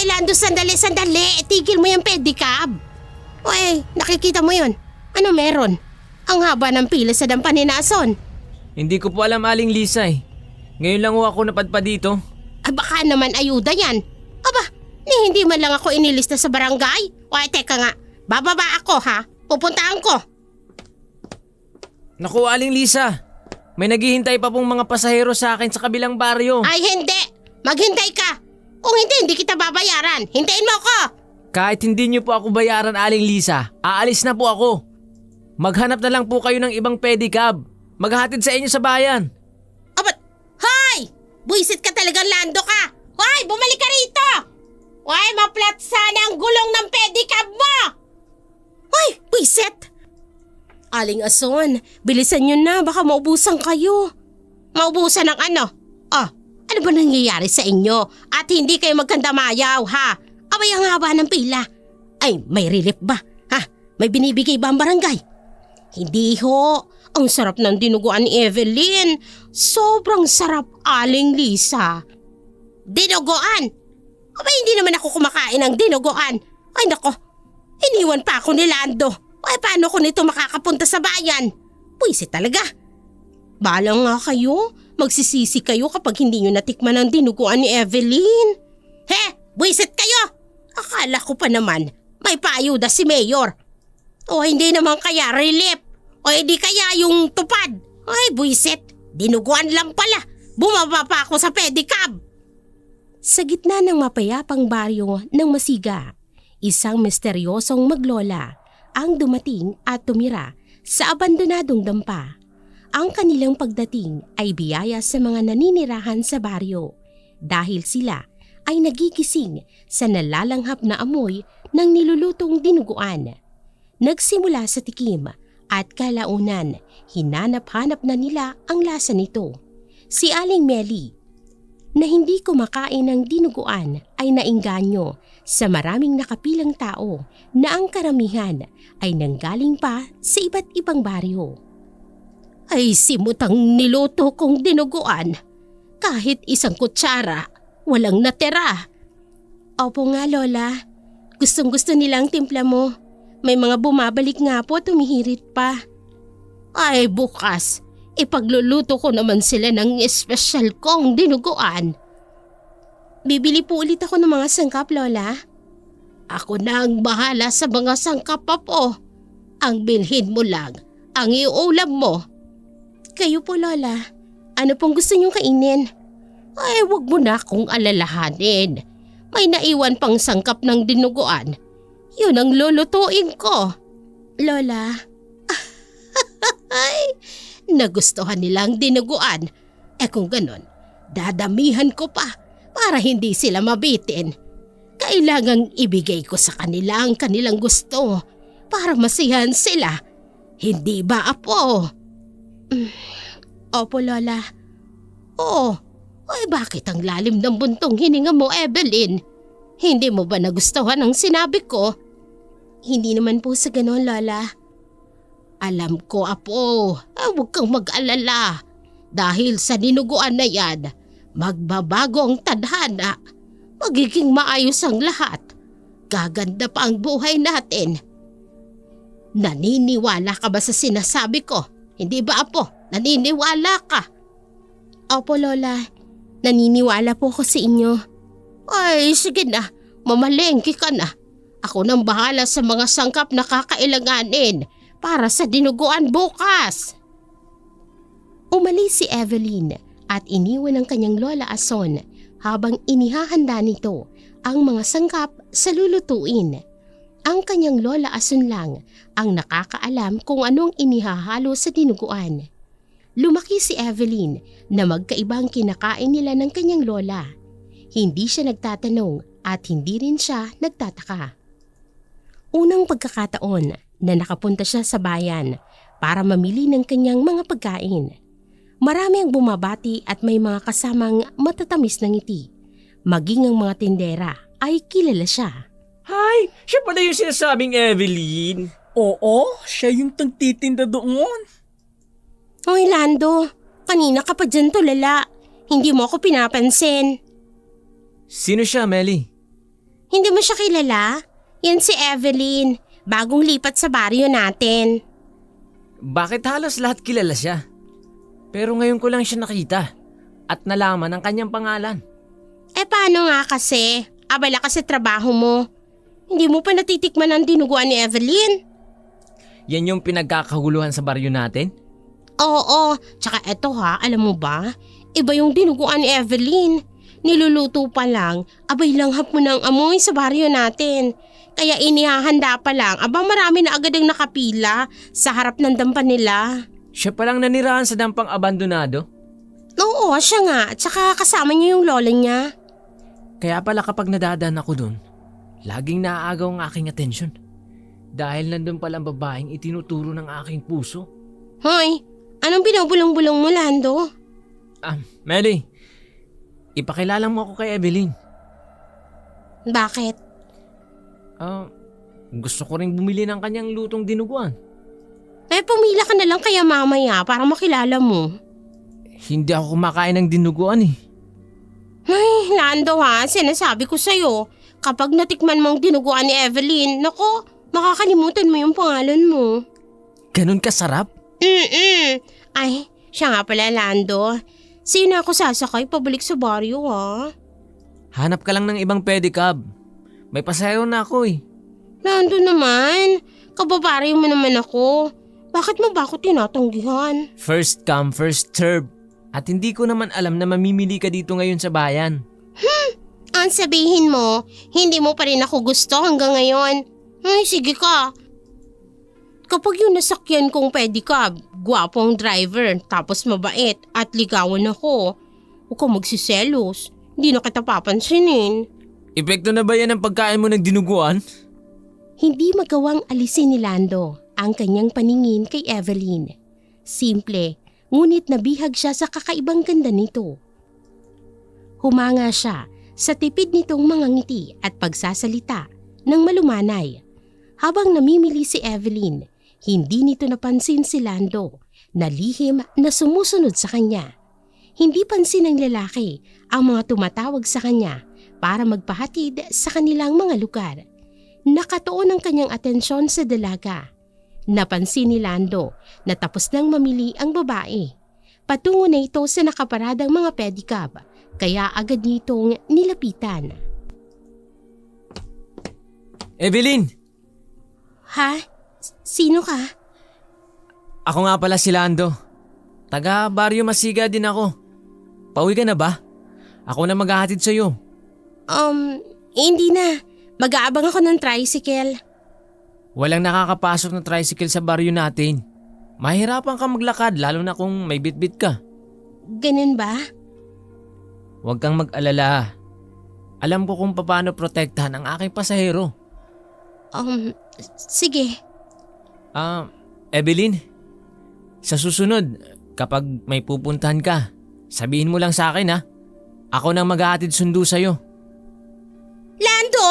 Lando, sandali. Tigil mo yung pedicab. Oy, nakikita mo yun? Ano meron? Ang haba ng pila sa dampan ni Nason. Hindi ko po alam, Aling Lisa eh. Ngayon lang ho ako napadpa dito. Ay baka naman ayuda yan. Aba, hindi man lang ako inilista sa barangay. Oy, teka nga. Bababa ako ha. Pupuntahan ko. Naku, Aling Lisa. May naghihintay pa pong mga pasahero sa akin sa kabilang baryo. Ay hindi. Maghintay ka. Kung hindi kita babayaran. Hintayin mo ako. Kahit hindi niyo po ako bayaran, Aling Lisa, aalis na po ako. Maghanap na lang po kayo ng ibang pedicab. Maghahatid sa inyo sa bayan. Abat, hoy! Buisit ka talagang, Lando ka. Hoy, bumalik ka rito. Hoy, maplat sana ang gulong ng pedicab mo. Hoy, buisit. Aling Ason, bilisan nyo na, baka maubusan kayo. Maubusan ng ano? Ano ba nangyayari sa inyo? At hindi kayo magkandamayaw, ha? Abay ang haba ng pila. Ay, may relief ba? Ha? May binibigay ba ang barangay? Hindi ho. Ang sarap ng dinuguan ni Evelyn. Sobrang sarap, Aling Lisa. Dinuguan? Abay, hindi naman ako kumakain ng dinuguan. Ay nako, iniwan pa ako ni Lando. Ay, paano ko nito makakapunta sa bayan? Puwisit talaga. Bahala nga kayo. Magsisisi kayo kapag hindi nyo natikman ang dinuguan ni Evelyn. He, buwisit kayo. Akala ko pa naman may paayuda si Mayor. O hindi naman kaya relief. O hindi kaya yung tupad. Ay, buwisit. Dinuguan lang pala. Bumaba pa ako sa pedicab. Sa gitna ng mapayapang baryo ng Masiga, isang misteryosong maglola ang dumating at tumira sa abandonadong dampa. Ang kanilang pagdating ay biyaya sa mga naninirahan sa baryo dahil sila ay nagigising sa nalalanghap na amoy ng nilulutong dinuguan. Nagsimula sa tikim at kalaunan hinanap-hanap na nila ang lasa nito. Si Aling Meli na hindi kumakain ng dinuguan ay naengganyo sa maraming nakapilang tao na ang karamihan ay nanggaling pa sa iba't ibang baryo. Ay simutang niluto kong dinuguan. Kahit isang kutsara, walang natira. Opo nga, Lola. Gustong-gusto nilang timpla mo. May mga bumabalik nga po, tumihirit pa. Ay bukas, ipagluluto ko naman sila ng espesyal kong dinuguan. Bibili po ulit ako ng mga sangkap, Lola. Ako na ang bahala sa mga sangkap pa po. Ang bilhin mo lang, ang iuulam mo. Kayo po, Lola. Ano pong gusto niyong kainin? Ay, wag mo na akong alalahanin. May naiwan pang sangkap ng dinuguan. Yun ang lulutuin ko. Lola. Ay, nagustuhan nilang dinuguan. Kung ganon, dadamihan ko pa para hindi sila mabitin. Kailangang ibigay ko sa kanila ang kanilang gusto para masiyahan sila. Hindi ba, Apo? Opo, Lola. Oo. Ay, bakit ang lalim ng buntong hininga mo, Evelyn? Hindi mo ba nagustuhan ang sinabi ko? Hindi naman po sa ganon, Lola. Alam ko, Apo. Huwag kang mag-alala. Dahil sa dinuguan na yan, magbabago ang tadhana. Magiging maayos ang lahat. Gaganda pa ang buhay natin. Naniniwala ka ba sa sinasabi ko? Hindi ba, Apo? Naniniwala ka? Opo, Lola. Naniniwala po ako sa inyo. Ay, sige na. Mamalengke ka na. Ako nang bahala sa mga sangkap na kakailanganin para sa dinuguan bukas. Umalis si Evelyn at iniwan ang kanyang Lola Ason habang inihahanda nito ang mga sangkap sa lulutuin. Ang kanyang Lola Ason lang ang nakakaalam kung anong inihahalo sa dinuguan. Lumaki si Evelyn na magkaibang kinakain nila ng kanyang lola. Hindi siya nagtatanong at hindi rin siya nagtataka. Unang pagkakataon na nakapunta siya sa bayan para mamili ng kanyang mga pagkain. Marami ang bumabati at may mga kasamang matatamis na ngiti. Maging ang mga tindera ay kilala siya. Hay, siya pala yung sinasabing Evelyn. Oo, siya yung tagtitinda doon. Hoy, Lando, kanina ka pa dyan tulala. Hindi mo ako pinapansin. Sino siya, Melly? Hindi mo siya kilala? Yan si Evelyn, bagong lipat sa baryo natin. Bakit halos lahat kilala siya? Pero ngayon ko lang siya nakita at nalaman ang kanyang pangalan. Paano nga kasi? Abala ka sa trabaho mo. Hindi mo pa natitikman ang dinuguan ni Evelyn? Yan yung pinagkakaguluhan sa baryo natin? Oo, tsaka eto ha, alam mo ba? Iba yung dinuguan ni Evelyn. Niluluto pa lang, abay langhap mo ng amoy sa baryo natin. Kaya inihahanda pa lang, marami na agad ang nakapila sa harap ng dampa nila. Siya palang nanirahan sa dampang abandonado? Oo, siya nga, tsaka kasama niya yung lola niya. Kaya pala kapag nadadaan ako dun, laging naaagaw ang aking atensyon. Dahil nandun palang babaeng itinuturo ng aking puso. Hoy, anong binubulong-bulong mo, Lando? Melly, ipakilala mo ako kay Evelyn. Bakit? Gusto ko ring bumili ng kanyang lutong dinuguan. Pumila ka na lang kaya mamaya para makilala mo. Hindi ako kumakain ng dinuguan eh. Ay, Lando ha, sinasabi ko sa'yo, kapag natikman mong dinuguan ni Evelyn, nako, makakalimutan mo yung pangalan mo. Ganun kasarap? Ay, siya nga pala, Lando. Sino ako sasakay pabalik sa baryo ha? Hanap ka lang ng ibang pedicab. May pasahero na ako eh. Lando naman, kababaryo mo naman ako. Bakit mo ba ako tinatanggihan? First come, first serve. At hindi ko naman alam na mamimili ka dito ngayon sa bayan. Ang sabihin mo, hindi mo pa rin ako gusto hanggang ngayon. Ay, sige ka. Kapag yung nasakyan kong pedicab, gwapo ang driver, tapos mabait at ligawan ako, huwag kang magsiselos. Hindi na kita papansinin. Epekto na ba yan ang pagkain mo ng dinuguan? Hindi magawang alisin ni Lando ang kanyang paningin kay Evelyn. Simple, ngunit nabihag siya sa kakaibang ganda nito. Humanga siya sa tipid nitong mga ngiti at pagsasalita ng malumanay. Habang namimili si Evelyn, hindi nito napansin si Lando na lihim na sumusunod sa kanya. Hindi pansin ng lalaki ang mga tumatawag sa kanya para magpahatid sa kanilang mga lugar. Nakatuon ang kanyang atensyon sa dalaga. Napansin ni Lando na tapos nang mamili ang babae. Patungo na ito sa nakaparadang mga pedicab, kaya agad nitong nilapitan. Evelyn! Ha? Sino ka? Ako nga pala si Lando. Taga Baryo Masiga din ako. Pauwi ka na ba? Ako na maghahatid sa'yo. Hindi na. Mag-aabang ako ng tricycle. Walang nakakapasok na tricycle sa baryo natin. Mahirapan ka maglakad lalo na kung may bitbit ka. Ganun ba? Huwag kang mag-alala. Alam ko kung paano protektahan ang aking pasahero. Sige. Evelyn, sa susunod, kapag may pupuntahan ka, sabihin mo lang sa akin ha. Ako nang maghahatid sundo sa'yo. Lando!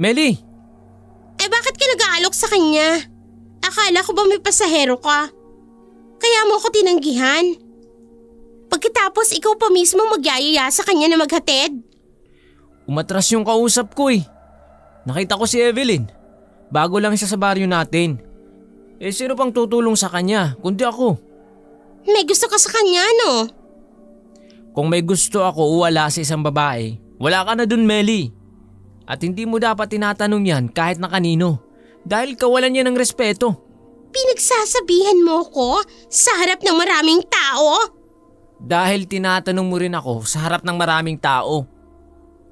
Melly! Bakit ka nag-aalok sa kanya? Akala ko ba may pasahero ka? Kaya mo ako tinanggihan? Pagkatapos ikaw pa mismo magyayaya sa kanya na maghatid? Umatras yung kausap ko eh. Nakita ko si Evelyn. Bago lang siya sa baryo natin. Sino pang tutulong sa kanya kundi ako? May gusto ka sa kanya, no? Kung may gusto ako wala sa isang babae, wala ka na dun, Melly. At hindi mo dapat tinatanong yan kahit na kanino. Dahil kawalan niya ng respeto. Pinagsasabihan mo ko sa harap ng maraming tao? Dahil tinatanong mo rin ako sa harap ng maraming tao.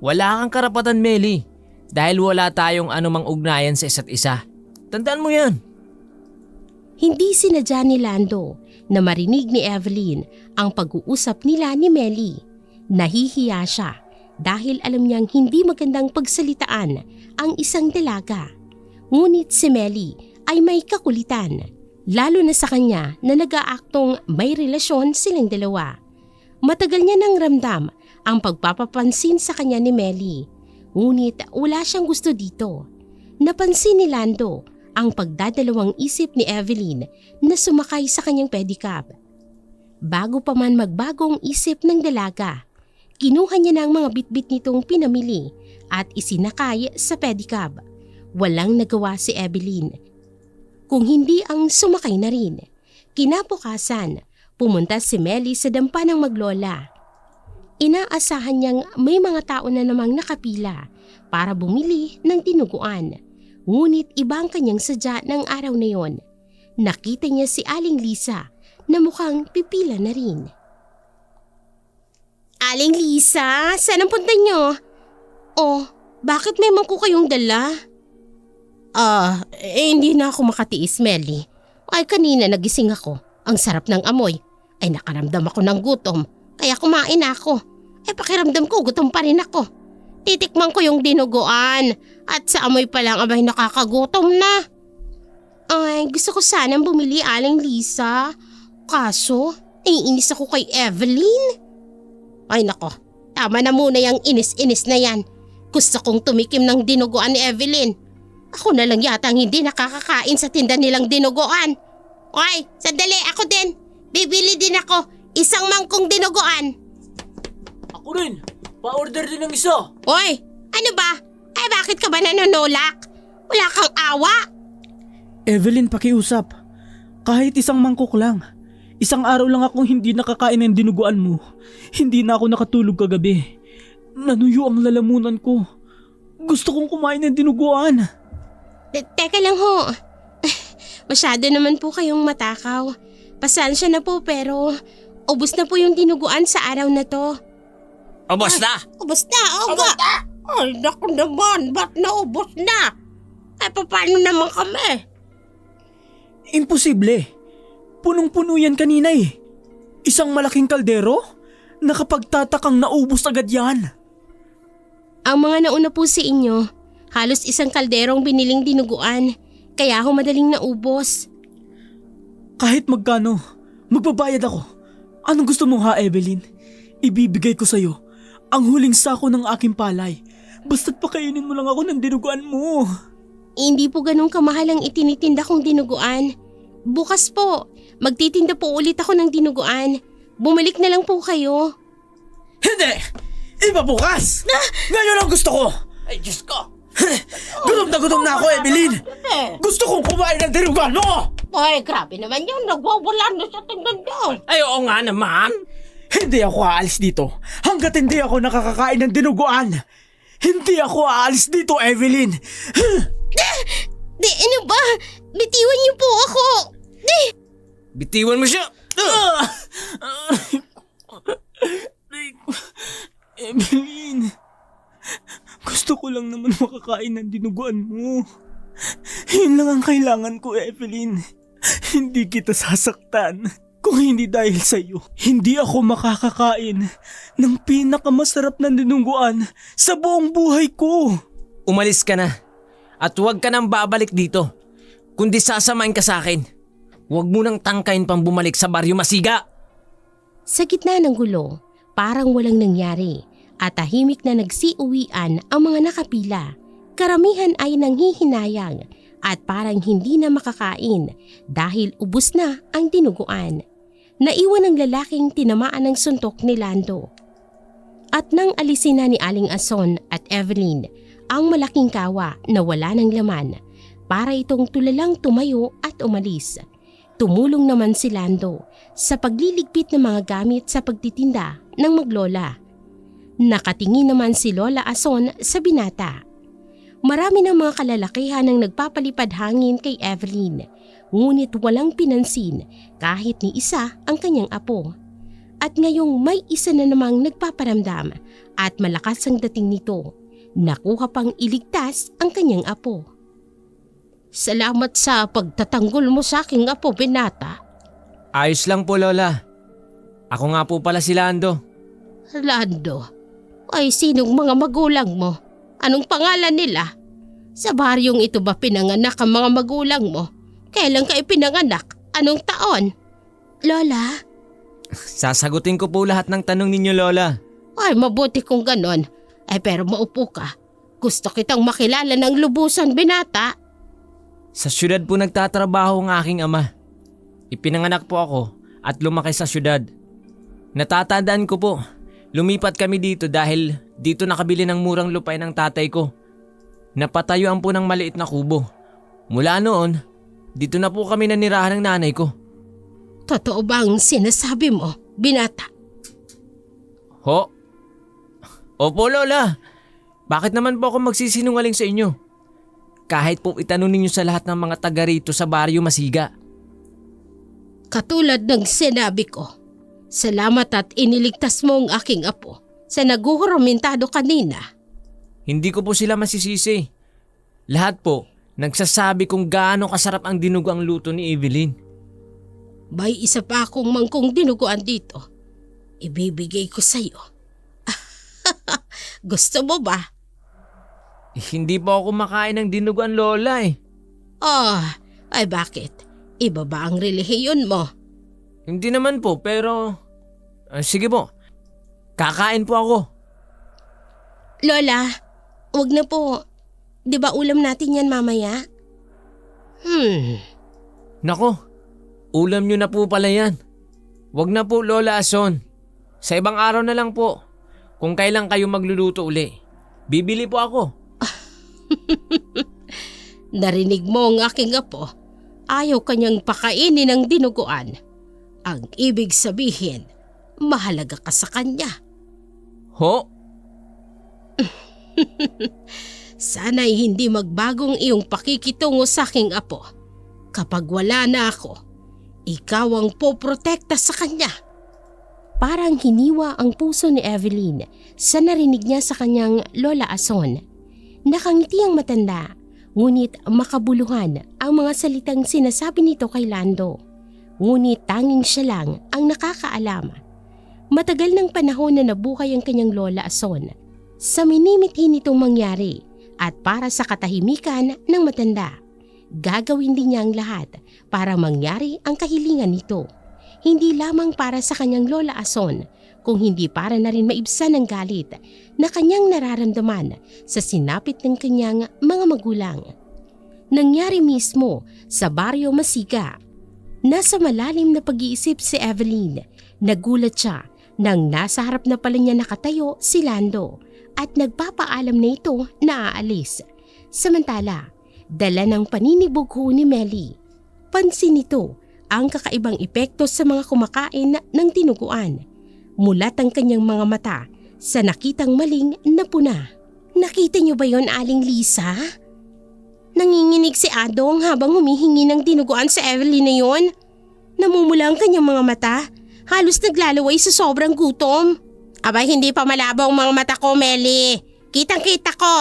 Wala kang karapatan, Melly. Dahil wala tayong anumang ugnayan sa isa't isa. Tandaan mo yan. Hindi sinadya ni Lando na marinig ni Evelyn ang pag-uusap nila ni Melly. Nahihiya siya dahil alam niyang hindi magandang pagsalitaan ang isang dalaga. Ngunit si Melly ay may kakulitan, lalo na sa kanya na nag-aaktong may relasyon silang dalawa. Matagal niya nang ramdam ang pagpapapansin sa kanya ni Melly, ngunit wala siyang gusto dito. Napansin ni Lando ang pagdadalawang isip ni Evelyn na sumakay sa kanyang pedicab. Bago pa man magbagong isip ng dalaga, Kinuha niya na ang mga bitbit nitong pinamili at isinakay sa pedicab. Walang nagawa si Evelyn kung hindi ang sumakay na rin. Kinabukasan, pumunta si Melly sa dampa ng maglola. Inaasahan niyang may mga tao na namang nakapila para bumili ng dinuguan. Ngunit iba ang kanyang sadya ng araw na yon. Nakita niya si Aling Lisa na mukhang pipila na rin. Aling Lisa, saan ang punta niyo? Oh, bakit may mangko kayong dala? Hindi na ako makatiis, Melly. Ay, kanina nagising ako. Ang sarap ng amoy. Ay, nakaramdam ako ng gutom. Kaya kumain ako. Pakiramdam ko, gutom pa rin ako. Titikman ko yung dinuguan. At sa amoy pa lang, abay nakakagutom na. Ay, gusto ko sanang bumili, Aling Lisa. Kaso, naiinis ako kay Evelyn. Ay nako, tama na muna yung inis-inis na yan. Gusto kong tumikim ng dinuguan ni Evelyn. Ako na lang yata ang hindi nakakakain sa tinda nilang dinuguan. Ay, sandali, ako din. Bibili din ako. Isang mangkong dinuguan. Ako rin. Pa-order din ng isa. Oy, ano ba? Ay, bakit ka ba nanonolak? Wala kang awa? Evelyn, pakiusap. Kahit isang mangkok lang. Isang araw lang akong hindi nakakain ng dinuguan mo. Hindi na ako nakatulog kagabi. Nanuyo ang lalamunan ko. Gusto kong kumain ng dinuguan. Teka lang ho. Masyado naman po kayong matakaw. Pasensya na po pero ubos na po yung dinuguan sa araw na to. Ubos na! Ubos na, oga. Ay, naku naman, ba't naubos na? Ay, paano naman kami? Imposible. Punong-puno yan kanina eh. Isang malaking kaldero? Nakapagtatakang naubos agad yan. Ang mga nauna po sa inyo, halos isang kalderong biniling dinuguan, kaya ako madaling naubos. Kahit magkano, magbabayad ako. Anong gusto mo ha, Evelyn? Ibibigay ko sa'yo ang huling sako ng aking palay. Basta't pakainin mo lang ako ng dinuguan mo. Hindi po ganun kamahal ang itinitinda kong dinuguan. Bukas po, magtitinda po ulit ako ng dinuguan. Bumalik na lang po kayo. Hindi! Iba bukas! Ngayon ang gusto ko! Ay, Diyos ko! Gutom na ako, Evelyn! Gusto kong kumain ng dinuguan mo! Ay, grabe naman yun. Nagwawala na sa tingnan daw. Ay, oo nga naman! Hindi ako aalis dito hanggat hindi ako nakakakain ng dinuguan. Hindi ako aalis dito, Evelyn. Ano ba? Bitiwan niyo po ako. Bitiwan mo siya! Evelyn, gusto ko lang naman makakain ng dinuguan mo. Yun lang ang kailangan ko, Evelyn. Hindi kita sasaktan. Kung hindi dahil sa'yo, hindi ako makakakain ng pinakamasarap na dinuguan sa buong buhay ko. Umalis ka na. At huwag ka nang babalik dito. Kundi sasamain ka sa akin. Huwag mo nang tangkain pang bumalik sa Baryo Masiga. Sa gitna ng gulo, parang walang nangyari at tahimik na nagsiuwian ang mga nakapila. Karamihan ay nanghihinayang at parang hindi na makakain dahil ubos na ang dinuguan. Naiwan ang lalaking tinamaan ng suntok ni Lando. At nang alisin na ni Aling Ason at Evelyn ang malaking kawa na wala ng laman, para itong tulalang tumayo at umalis. Tumulong naman si Lando sa pagliligpit ng mga gamit sa pagtitinda ng maglola. Nakatingin naman si Lola Ason sa binata. Marami ng mga kalalakihan ang nagpapalipad hangin kay Evelyn, ngunit walang pinansin kahit ni isa ang kanyang apo. At ngayong may isa na namang nagpaparamdam at malakas ang dating nito, nakuha pang iligtas ang kanyang apo. Salamat sa pagtatanggol mo sa aking apo, binata. Ayos lang po, Lola. Ako nga po pala si Lando. Lando, ay sinong mga magulang mo? Anong pangalan nila? Sa baryong ito ba pinanganak ang mga magulang mo? Kailan ka ipinanganak? Anong taon? Lola? Sasagutin ko po lahat ng tanong ninyo, Lola. Ay, mabuti kung ganon. Ay pero maupo ka. Gusto kitang makilala ng lubusan, binata. Sa syudad po nagtatrabaho ang aking ama. Ipinanganak po ako at lumaki sa syudad. Natatandaan ko po, Lumipat kami dito dahil dito nakabili ng murang lupain ng tatay ko. Napatayuan po ng maliit na kubo. Mula noon, dito na po kami nanirahan ng nanay ko. Totoo bang sinasabi mo, binata? Ho? Opo, Lola. Bakit naman po ako magsisinungaling sa inyo? Kahit po itanong ninyo sa lahat ng mga taga rito sa Baryo Masiga. Katulad ng sinabi ko, salamat at iniligtas mo ang aking apo sa naguhuramentado kanina. Hindi ko po sila masisisi. Lahat po, nagsasabi kung gaano kasarap ang dinugo ang luto ni Evelyn. May isa pa akong mangkong dinuguan dito. Ibibigay ko sa'yo. Gusto mo ba? Hindi po ako makain ng dinuguan, Lola eh. Ay bakit? Iba ba ang relihiyon mo? Hindi naman po, pero sige po. Kakain po ako. Lola, wag na po. Di ba ulam natin yan mamaya? Nako, ulam nyo na po pala yan. Wag na po, Lola Ason. Sa ibang araw na lang po. Kung kailan kayo magluluto uli, bibili po ako. Narinig mo ang aking apo. Ayaw kanyang pakainin ng dinuguan. Ang ibig sabihin, mahalaga ka sa kanya. Ho? Sana'y hindi magbagong iyong pakikitungo sa aking apo. Kapag wala na ako, ikaw ang poprotekta sa kanya. Parang hiniwa ang puso ni Evelyn sa narinig niya sa kanyang Lola Ason. Nakangiti ang matanda, ngunit makabuluhan ang mga salitang sinasabi nito kay Lando. Ngunit tanging siya lang ang nakakaalam. Matagal ng panahon na nabuhay ang kanyang Lola Ason sa minimithi nitong mangyari at para sa katahimikan ng matanda. Gagawin din niya ang lahat para mangyari ang kahilingan nito. Hindi lamang para sa kanyang Lola Ason, kung hindi para na rin maibsan ang galit na kanyang nararamdaman sa sinapit ng kanyang mga magulang. Nangyari mismo sa Baryo Masiga. Nasa malalim na pag-iisip si Evelyn. Nagulat siya nang nasa harap na pala niya nakatayo si Lando at nagpapaalam na ito na aalis. Samantala, dala ng paninibog ho ni Melly. Pansin nito ang kakaibang epekto sa mga kumakain ng dinuguan. Mulat ang kanyang mga mata sa nakitang maling na puna. Nakita niyo ba yon, Aling Lisa? Nanginginig si Adong habang humihingi ng dinuguan sa Evelyn na yon. Namumula ang kanyang mga mata. Halos naglalaway sa sobrang gutom. Abay, hindi pa malabo ang mga mata ko, Melly. Kitang-kita ko.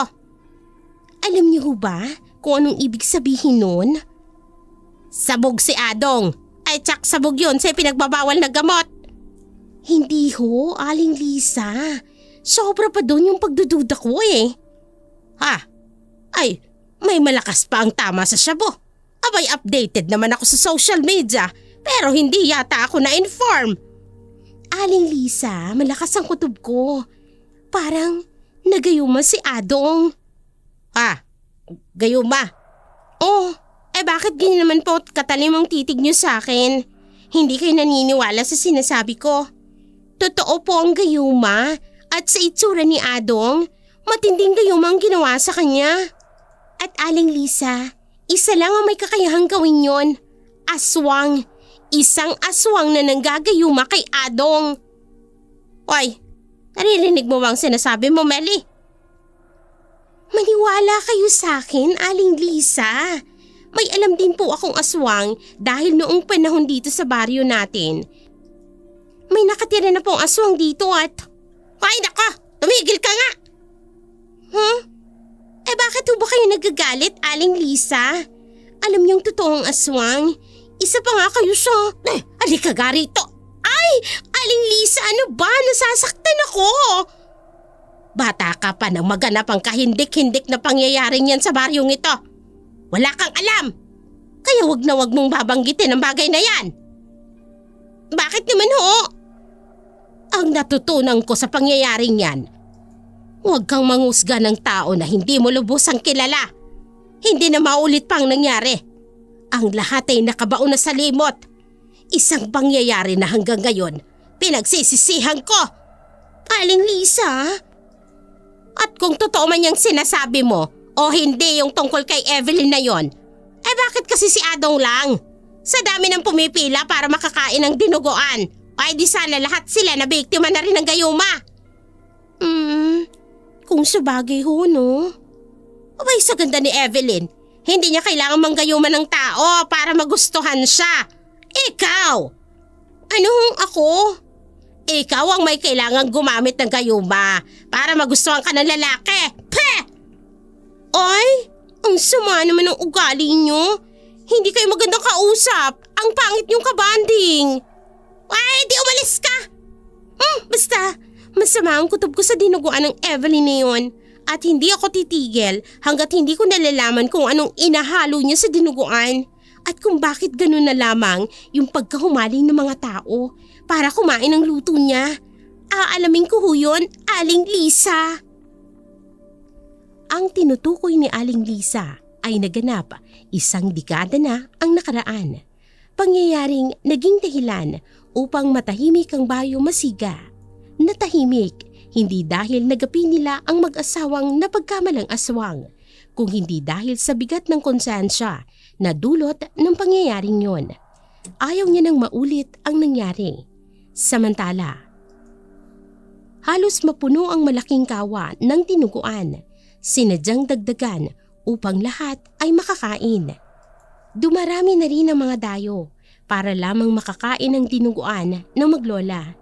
Alam niyo ba kung anong ibig sabihin nun? Sabog si Adong. Ay tsak, sabog yun sa pinagbabawal na gamot. Hindi ho, Aling Lisa. Sobra pa doon yung pagdududa ko eh. Ha? Ay, may malakas pa ang tama sa shabu. Abay, updated naman ako sa social media pero hindi yata ako na-inform. Aling Lisa, malakas ang kutob ko. Parang nagayuma si Adong. Ha? Gayuma? Oh, bakit ganyan naman po katalim ang titig niyo sa akin? Hindi kayo naniniwala sa sinasabi ko. Totoo po ang gayuma at sa itsura ni Adong, matinding gayuma ang ginawa sa kanya. At Aling Lisa, isa lang ang may kakayahang gawin yon. Aswang. Isang aswang na nanggagayuma kay Adong. Hoy, naririnig mo bang sinasabi mo, Melly? Maniwala kayo sa akin, Aling Lisa. May alam din po akong aswang dahil noong panahon dito sa baryo natin. May nakatira na pong aswang dito at… Ay nako, tumigil ka nga! Bakit ho ba kayo nagagalit, Aling Lisa? Alam niyong totoong aswang. Isa pa nga kayo sa… Alika nga rito! Ay! Aling Lisa, ano ba? Nasasaktan ako! Bata ka pa nang maganap ang kahindik-hindik na pangyayaring yan sa baryong ito. Wala kang alam! Kaya wag na wag mong babanggitin ang bagay na yan! Bakit naman ho? Ang natutunan ko sa pangyayaring yan, huwag kang mangusga ng tao na hindi mo lubusang kilala. Hindi na maulit pang nangyari. Ang lahat ay nakabaon na sa limot. Isang pangyayari na hanggang ngayon, pinagsisisihan ko. Aling Lisa? At kung totoo man yung sinasabi mo o hindi yung tungkol kay Evelyn na yon, bakit kasi si Adong lang? Sa dami ng pumipila para makakain ng dinuguan, ay di sana lahat sila na biktima na rin ng gayuma. Kung sabagay ho, no? Abay, sa ganda ni Evelyn, hindi niya kailangan manggayuma ng tao para magustuhan siya. Ikaw! Ano ako? Ikaw ang may kailangang gumamit ng gayuma para magustuhan ka ng lalaki. Peh! Ay, ang sama naman ng ugali niyo. Hindi kayo magandang kausap. Ang pangit niyong kabanding. Ay, di umalis ka! Basta, masama ang kutob ko sa dinuguan ng Evelyn na yun. At hindi ako titigil hanggat hindi ko nalalaman kung anong inahalo niya sa dinuguan. At kung bakit ganun na lamang yung pagkahumaling ng mga tao para kumain ng luto niya. Aalamin ko ho yun, Aling Lisa. Ang tinutukoy ni Aling Lisa ay naganap 1 dekada na ang nakaraan. Pangyayaring naging dahilan upang matahimik ang Bayo Masiga. Natahimik hindi dahil nagapi nila ang mag-asawang napagkamalang aswang, kung hindi dahil sa bigat ng konsensya na dulot ng pangyayaring yon. Ayaw niya nang maulit ang nangyari. Samantala, halos mapuno ang malaking kawa ng dinuguan. Sinadyang dagdagan upang lahat ay makakain. Dumarami na rin ang mga dayo para lamang makakain ng dinuguan ng maglola.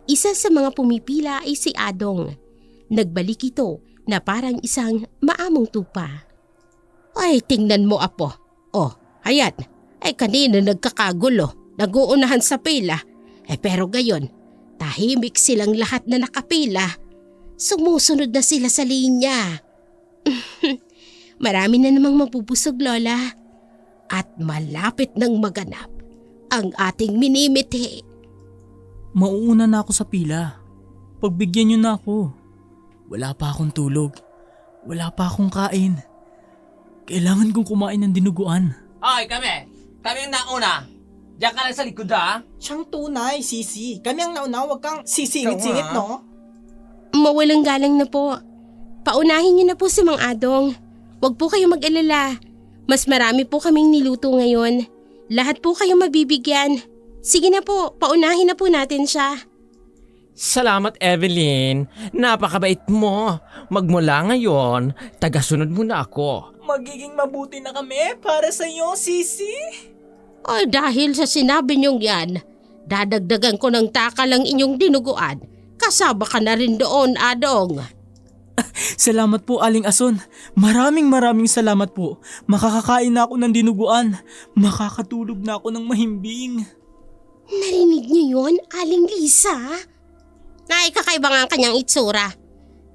Isa sa mga pumipila ay si Adong. Nagbalik ito na parang isang maamong tupa. Ay, tingnan mo, apo. Ayan. Ay, kanina nagkakagulo. Naguunahan sa pila. Pero gayon, tahimik silang lahat na nakapila. Sumusunod na sila sa linya. Marami na namang mapupusog, Lola. At malapit nang maganap ang ating minimiti. Mauuna na ako sa pila. Pagbigyan niyo na ako. Wala pa akong tulog. Wala pa akong kain. Kailangan kong kumain ng dinuguan. Ay, kami! Kami ang nauna! Diyan ka lang sa likod, ha? Siyang tunay, Sisi. Kami ang nauna, huwag kang sisingit-singit, no? Mawalang galang na po. Paunahin niyo na po si Mang Adong. Huwag po kayo mag-alala. Mas marami po kaming niluto ngayon. Lahat po kayo mabibigyan. Sige na po, paunahin na po natin siya. Salamat, Evelyn. Napakabait mo. Magmula ngayon, tagasunod mo na ako. Magiging mabuti na kami para sa iyo, Sisi. Ay, dahil sa sinabi niyong yan, dadagdagan ko ng takal ang inyong dinuguan. Kasama ka na rin doon, Adong. Salamat po, Aling Ason. Maraming salamat po. Makakakain na ako ng dinuguan. Makakatulog na ako ng mahimbing. Narinig niyo yun, Aling Lisa? Ay, kakaiba nga ang kanyang itsura.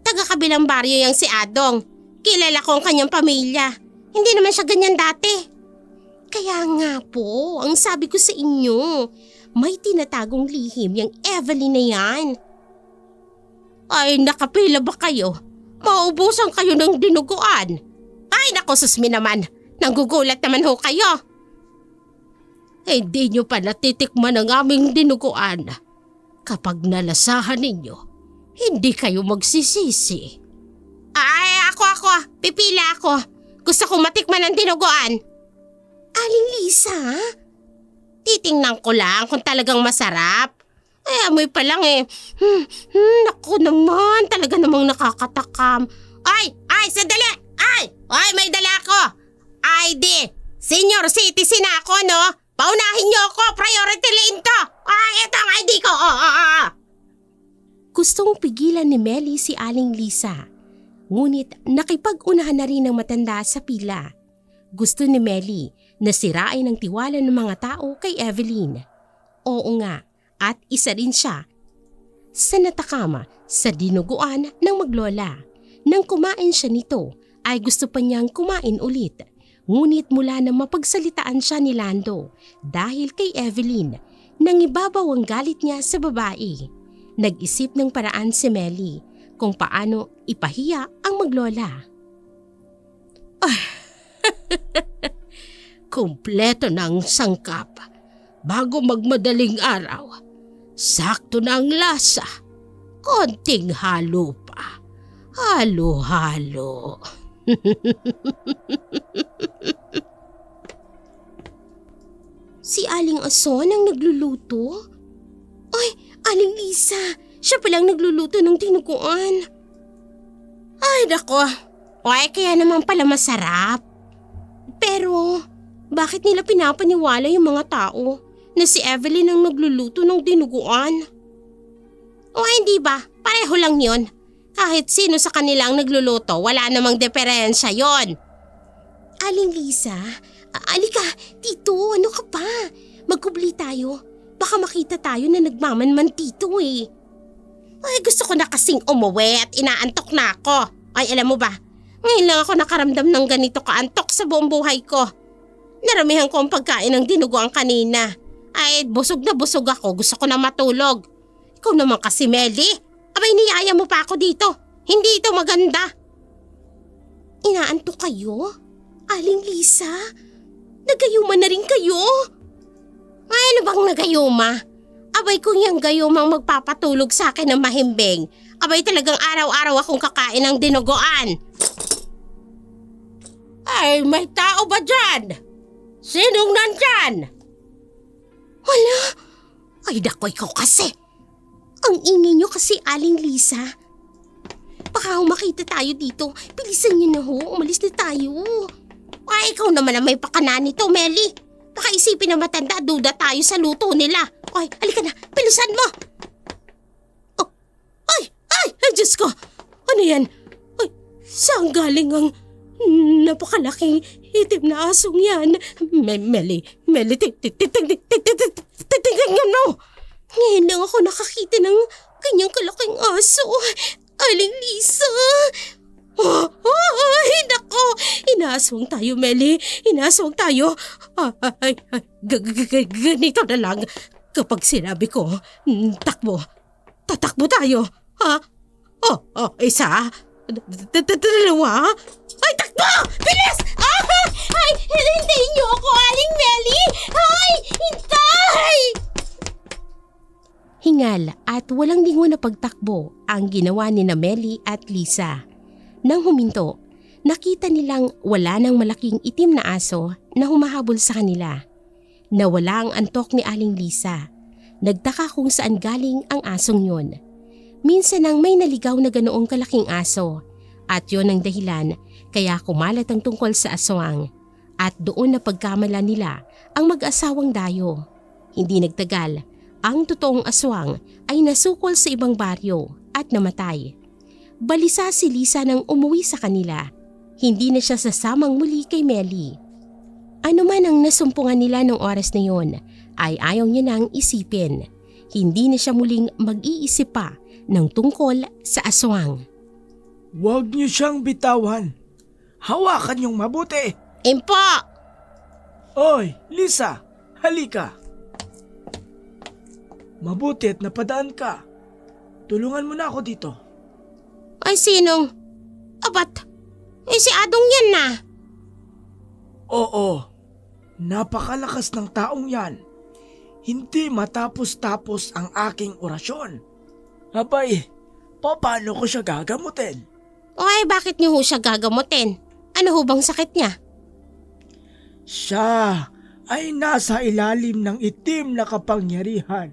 Taga-kabilang baryo yang si Adong. Kilala ko ang kanyang pamilya. Hindi naman siya ganyan dati. Kaya nga po, ang sabi ko sa inyo, may tinatagong lihim yung Evelyn na yan. Ay, nakapila ba kayo? Maubusan kayo ng dinuguan. Ay, naku, susmi naman. Nanggugulat naman ho kayo. Hindi nyo pa natitikman ang aming dinuguan. Kapag nalasahan ninyo, hindi kayo magsisisi. Ay, ako. Pipila ako. Gusto kong matikman ang dinuguan. Aling Lisa? Titingnan ko lang kung talagang masarap. Ay, amoy pa lang eh. Naku naman, talaga namang nakakatakam. Ay, sandali! Ay, may dala ako. ID. Senior citizen ako, no? Paunahin niyo ako, priority lane to. Ay, ito ang ID ko. Gustong pigilan ni Melly si Aling Lisa. Ngunit nakipag-unahan na rin ng matanda sa pila. Gusto ni Melly na sirain ang tiwala ng mga tao kay Evelyn. Oo nga, at isa rin siya sa natakama sa dinuguan ng maglola. Nang kumain siya nito, ay gusto pa niyang kumain ulit. Ngunit mula na mapagsalitaan siya ni Lando dahil kay Evelyn, nangibabaw ang galit niya sa babae. Nag-isip ng paraan si Melly kung paano ipahiya ang maglola. Kumpleto ng sangkap. Bago magmadaling araw, sakto na ang lasa. Konting halo pa. Halo-halo. Si Aling Ason ang nagluluto? Ay, Aling Lisa, siya palang nagluluto ng dinuguan. Ay, nako. Ay, kaya naman pala masarap. Pero, bakit nila pinapaniwala yung mga tao na si Evelyn ang nagluluto ng dinuguan? O hindi ba? Pareho lang yon. Kahit sino sa kanila ang nagluluto, wala namang diferensya yon. Aling Lisa, alika, dito, ano ka pa? Magkubli tayo. Baka makita tayo na nagmamanman dito eh. Ay, gusto ko na kasing umuwi at inaantok na ako. Ay, alam mo ba? Ngayon lang ako nakaramdam ng ganito kaantok sa buong buhay ko. Naramihan ko ang pagkain ng dinuguan kanina. Ay, busog na busog ako. Gusto ko na matulog. Ikaw naman kasi, Melly. Abay, niyaya mo pa ako dito. Hindi ito maganda. Inaantok kayo? Aling Lisa? Nagayuma na rin kayo? Ay, ano bang nagayuma? Abay, kung yung gayumang magpapatulog sa akin ng mahimbing, abay talagang araw-araw akong kakain ng dinuguan. Ay, may tao ba dyan? Sinong nandyan? Wala. Ay, dako, ikaw kasi. Ang ingay niyo kasi, Aling Lisa. Baka makita tayo dito. Bilisan niyo na ho, umalis na tayo. Ay, ikaw naman ang may pakana nito, Melly. Baka isipin na matanda, duda tayo sa luto nila. Ay, halika na, bilisan mo. Oh, ay, Diyos ko. Ano yan? Ay, saan galing ang napakalaking itim na asong yan? Melly, tingnan mo. Ngayon lang ako nakakita ng kanyang kalaking aso. Aling Lisa. Ay, nako. Inaswang tayo, Melly. Inaswang tayo. Ay, ganito na lang. Kapag sinabi ko, takbo. Tatakbo tayo. Ha? Isa. Dalawa. Ay, takbo! Bilis! Ay, hintayin niyo ako, Aling Melly. Ay, hintay! Hingal at walang lingon na pagtakbo ang ginawa ni na Melly at Lisa. Nang huminto, nakita nilang wala ng malaking itim na aso na humahabol sa kanila. Nawala ang antok ni Aling Lisa. Nagtaka kung saan galing ang asong yun. Minsan nang may naligaw na ganoong kalaking aso at yon ang dahilan kaya kumalat ang tungkol sa aswang at doon na pagkamala nila ang mag-asawang dayo. Hindi nagtagal, ang totoong aswang ay nasukol sa ibang baryo at namatay. Balisa si Lisa nang umuwi sa kanila. Hindi na siya sasamang muli kay Melly. Ano man ang nasumpungan nila noong oras na yon ay ayaw niya nang isipin. Hindi na siya muling mag-iisip pa ng tungkol sa aswang. Huwag niyo siyang bitawan. Hawakan niyong mabuti. Impo! Oy, Lisa, halika. Mabuti at napadaan ka. Tulungan mo na ako dito. Ay, sinong? Abat, si Adong yan na. Oo, napakalakas ng taong yan. Hindi matapos-tapos ang aking orasyon. Abay, paano ko siya gagamutin? Ay, bakit niyo ho siya gagamutin? Ano ho bang sakit niya? Siya ay nasa ilalim ng itim na kapangyarihan.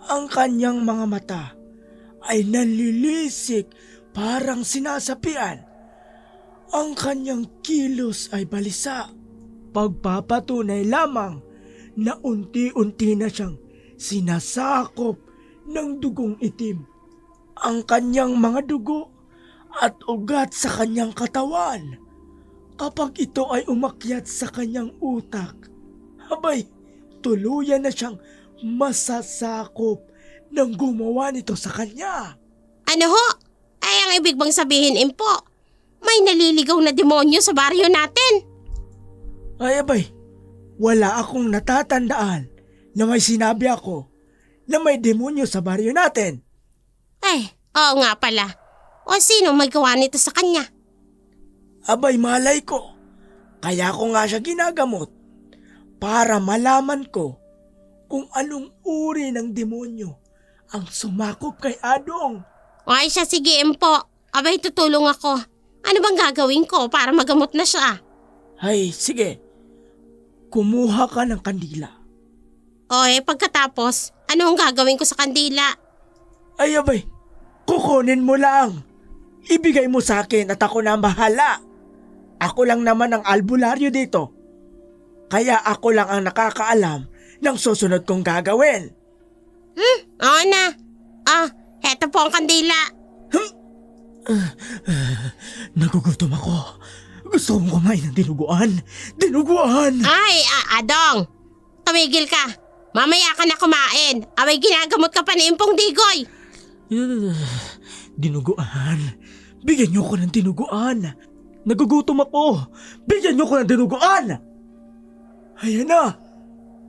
Ang kanyang mga mata ay nanlilisik parang sinasapian. Ang kanyang kilos ay balisa. Pagpapatunay lamang na unti-unti na siyang sinasakop ng dugong itim. Ang kanyang mga dugo at ugat sa kanyang katawan. Kapag ito ay umakyat sa kanyang utak, abay, tuluyan na siyang masasakop ng gumawa nito sa kanya. Ano ho? Ay, ang ibig bang sabihin, Impo? May naliligaw na demonyo sa baryo natin. Ay abay, wala akong natatandaan na may sinabi ako na may demonyo sa baryo natin. Ay, oo nga pala. O sino may gawa nito sa kanya? Abay, malay ko. Kaya ko nga siya ginagamot para malaman ko kung anong uri ng demonyo ang sumakop kay Adong. Ay siya, sige Impo. Abay, tutulong ako. Ano bang gagawin ko para magamot na siya? Ay, sige. Kumuha ka ng kandila. O pagkatapos, ano ang gagawin ko sa kandila? Ay, abay, kukunin mo lang. Ibigay mo sa akin at ako na ang bahala. Ako lang naman ang albularyo dito. Kaya ako lang ang nakakaalam ng susunod kong gagawin. Oo na. Heto po ang kandila. Nagugutom ako. Gusto kong kumain ng dinuguan. Dinuguan! Ay, Adong. Tumigil ka. Mamaya ka na kumain. Abay, ginagamot ka pa ni Impong Digoy. Dinuguan. Bigyan niyo ko ng dinuguan. Nagugutom ako. Bigyan niyo ko ng dinuguan. Ayan na.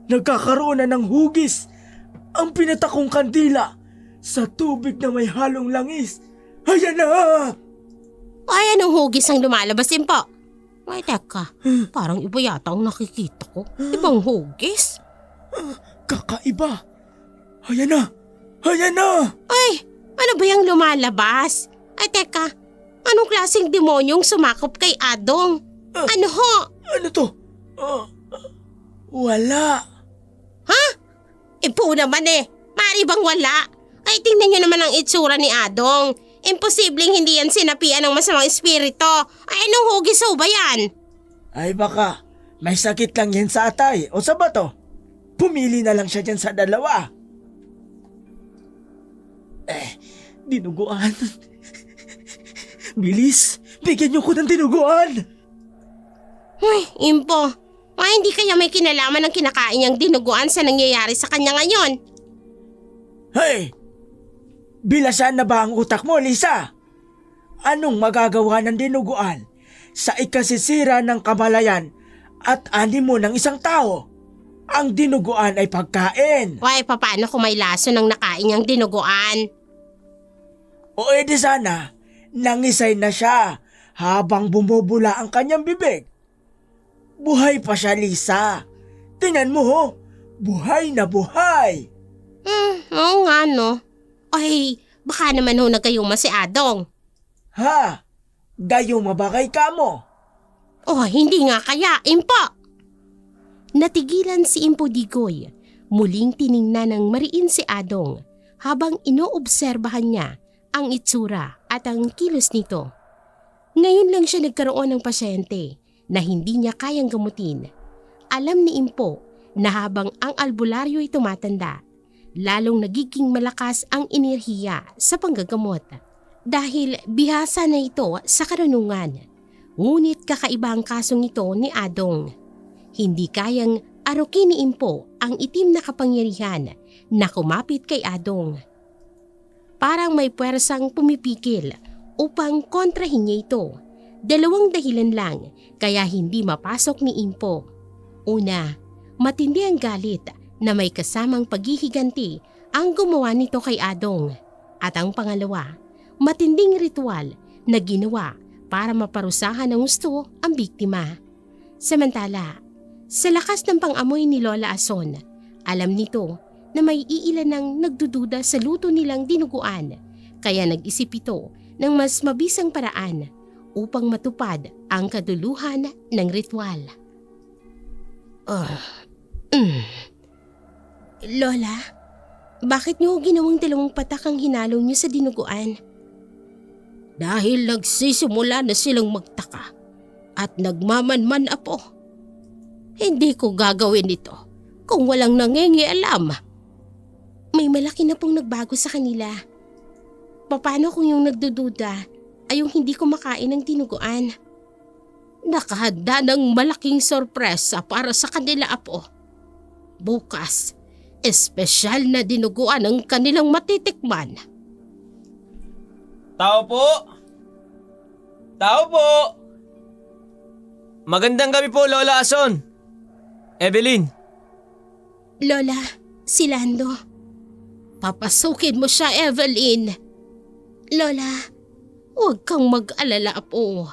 Nagkakaroon na ng hugis ang pinatakong kandila sa tubig na may halong langis. Ayan na. Ay, anong hugis ang lumalabas, Impo? Ay, teka. Parang iba yata ang nakikita ko. Ibang hugis. Kakaiba. Ayan na. Ayan na. Ay, ano ba yung lumalabas? Ay, teka. Anong klaseng demonyong sumakop kay Adong? Ano ho? Ano to? Wala. Impo naman Mari bang wala? Ay, tingnan nyo naman ang itsura ni Adong. Imposibleng hindi yan sinapian ng masamang espiritu. Ay, anong hugis ho ba yan? Ay baka, may sakit lang yan sa atay o sa bato. Pumili na lang siya dyan sa dalawa. Dinuguan. Bilis, bigyan niyo ko ng dinuguan. Ay, Impo. Ay, hindi kaya may kinalaman ng kinakain niyang dinuguan sa nangyayari sa kanya ngayon? Hey! Bilasan na ba ang utak mo, Lisa? Anong magagawa ng dinuguan sa ikasisira ng kamalayan at animo ng isang tao? Ang dinuguan ay pagkain. Ay, paano kung may laso ng nakain niyang dinuguan? O edi sana, nangisay na siya habang bumubula ang kanyang bibig. Buhay pa siya, Lisa. Tingnan mo, ho. Buhay na buhay. Oo nga no. Ay, baka naman ho nagkayuma si Adong. Ha? Gayuma ba kay kamo? Oh, hindi nga kaya, Impo. Natigilan si Impo Digoy. Muling tiningnan ng mariin si Adong habang inoobserbahan niya ang itsura at ang kilos nito. Ngayon lang siya nagkaroon ng pasyente na hindi niya kayang gamutin. Alam ni Impo na habang ang albularyo ay tumatanda, lalong nagiging malakas ang enerhiya sa panggagamot dahil bihasa na ito sa karunungan. Ngunit kakaiba ang kasong ito ni Adong. Hindi kayang arukin ni Impo ang itim na kapangyarihan na kumapit kay Adong. Parang may puwersang pumipikil upang kontrahin niya ito. Dalawang dahilan lang kaya hindi mapasok ni Impo. Una, matindi ang galit na may kasamang paghihiganti ang gumawa nito kay Adong. At ang pangalawa, matinding ritual na ginawa para maparusahan ng gusto ang biktima. Samantala, sa lakas ng pang-amoy ni Lola Ason, alam nito na may iilan ng nagdududa sa luto nilang dinuguan, kaya nag-isip ito ng mas mabisang paraan upang matupad ang kaduluhan ng ritual. Lola, bakit niyo ginawang 2 patak ang hinalo niyo sa dinuguan? Dahil nagsisimula na silang magtaka at nagmamanman apo. Hindi ko gagawin ito kung walang nangingialam. May malaki na pong nagbago sa kanila. Paano kung yung nagdududa ay yung hindi kumakain ng dinuguan? Nakahanda ng malaking sorpresa para sa kanila apo. Bukas, espesyal na dinuguan ang kanilang matitikman. Tao po! Tao po! Magandang gabi po, Lola Ason. Evelyn. Lola, si Lando. Papasukin mo siya, Evelyn. Lola, huwag kang mag-alala po.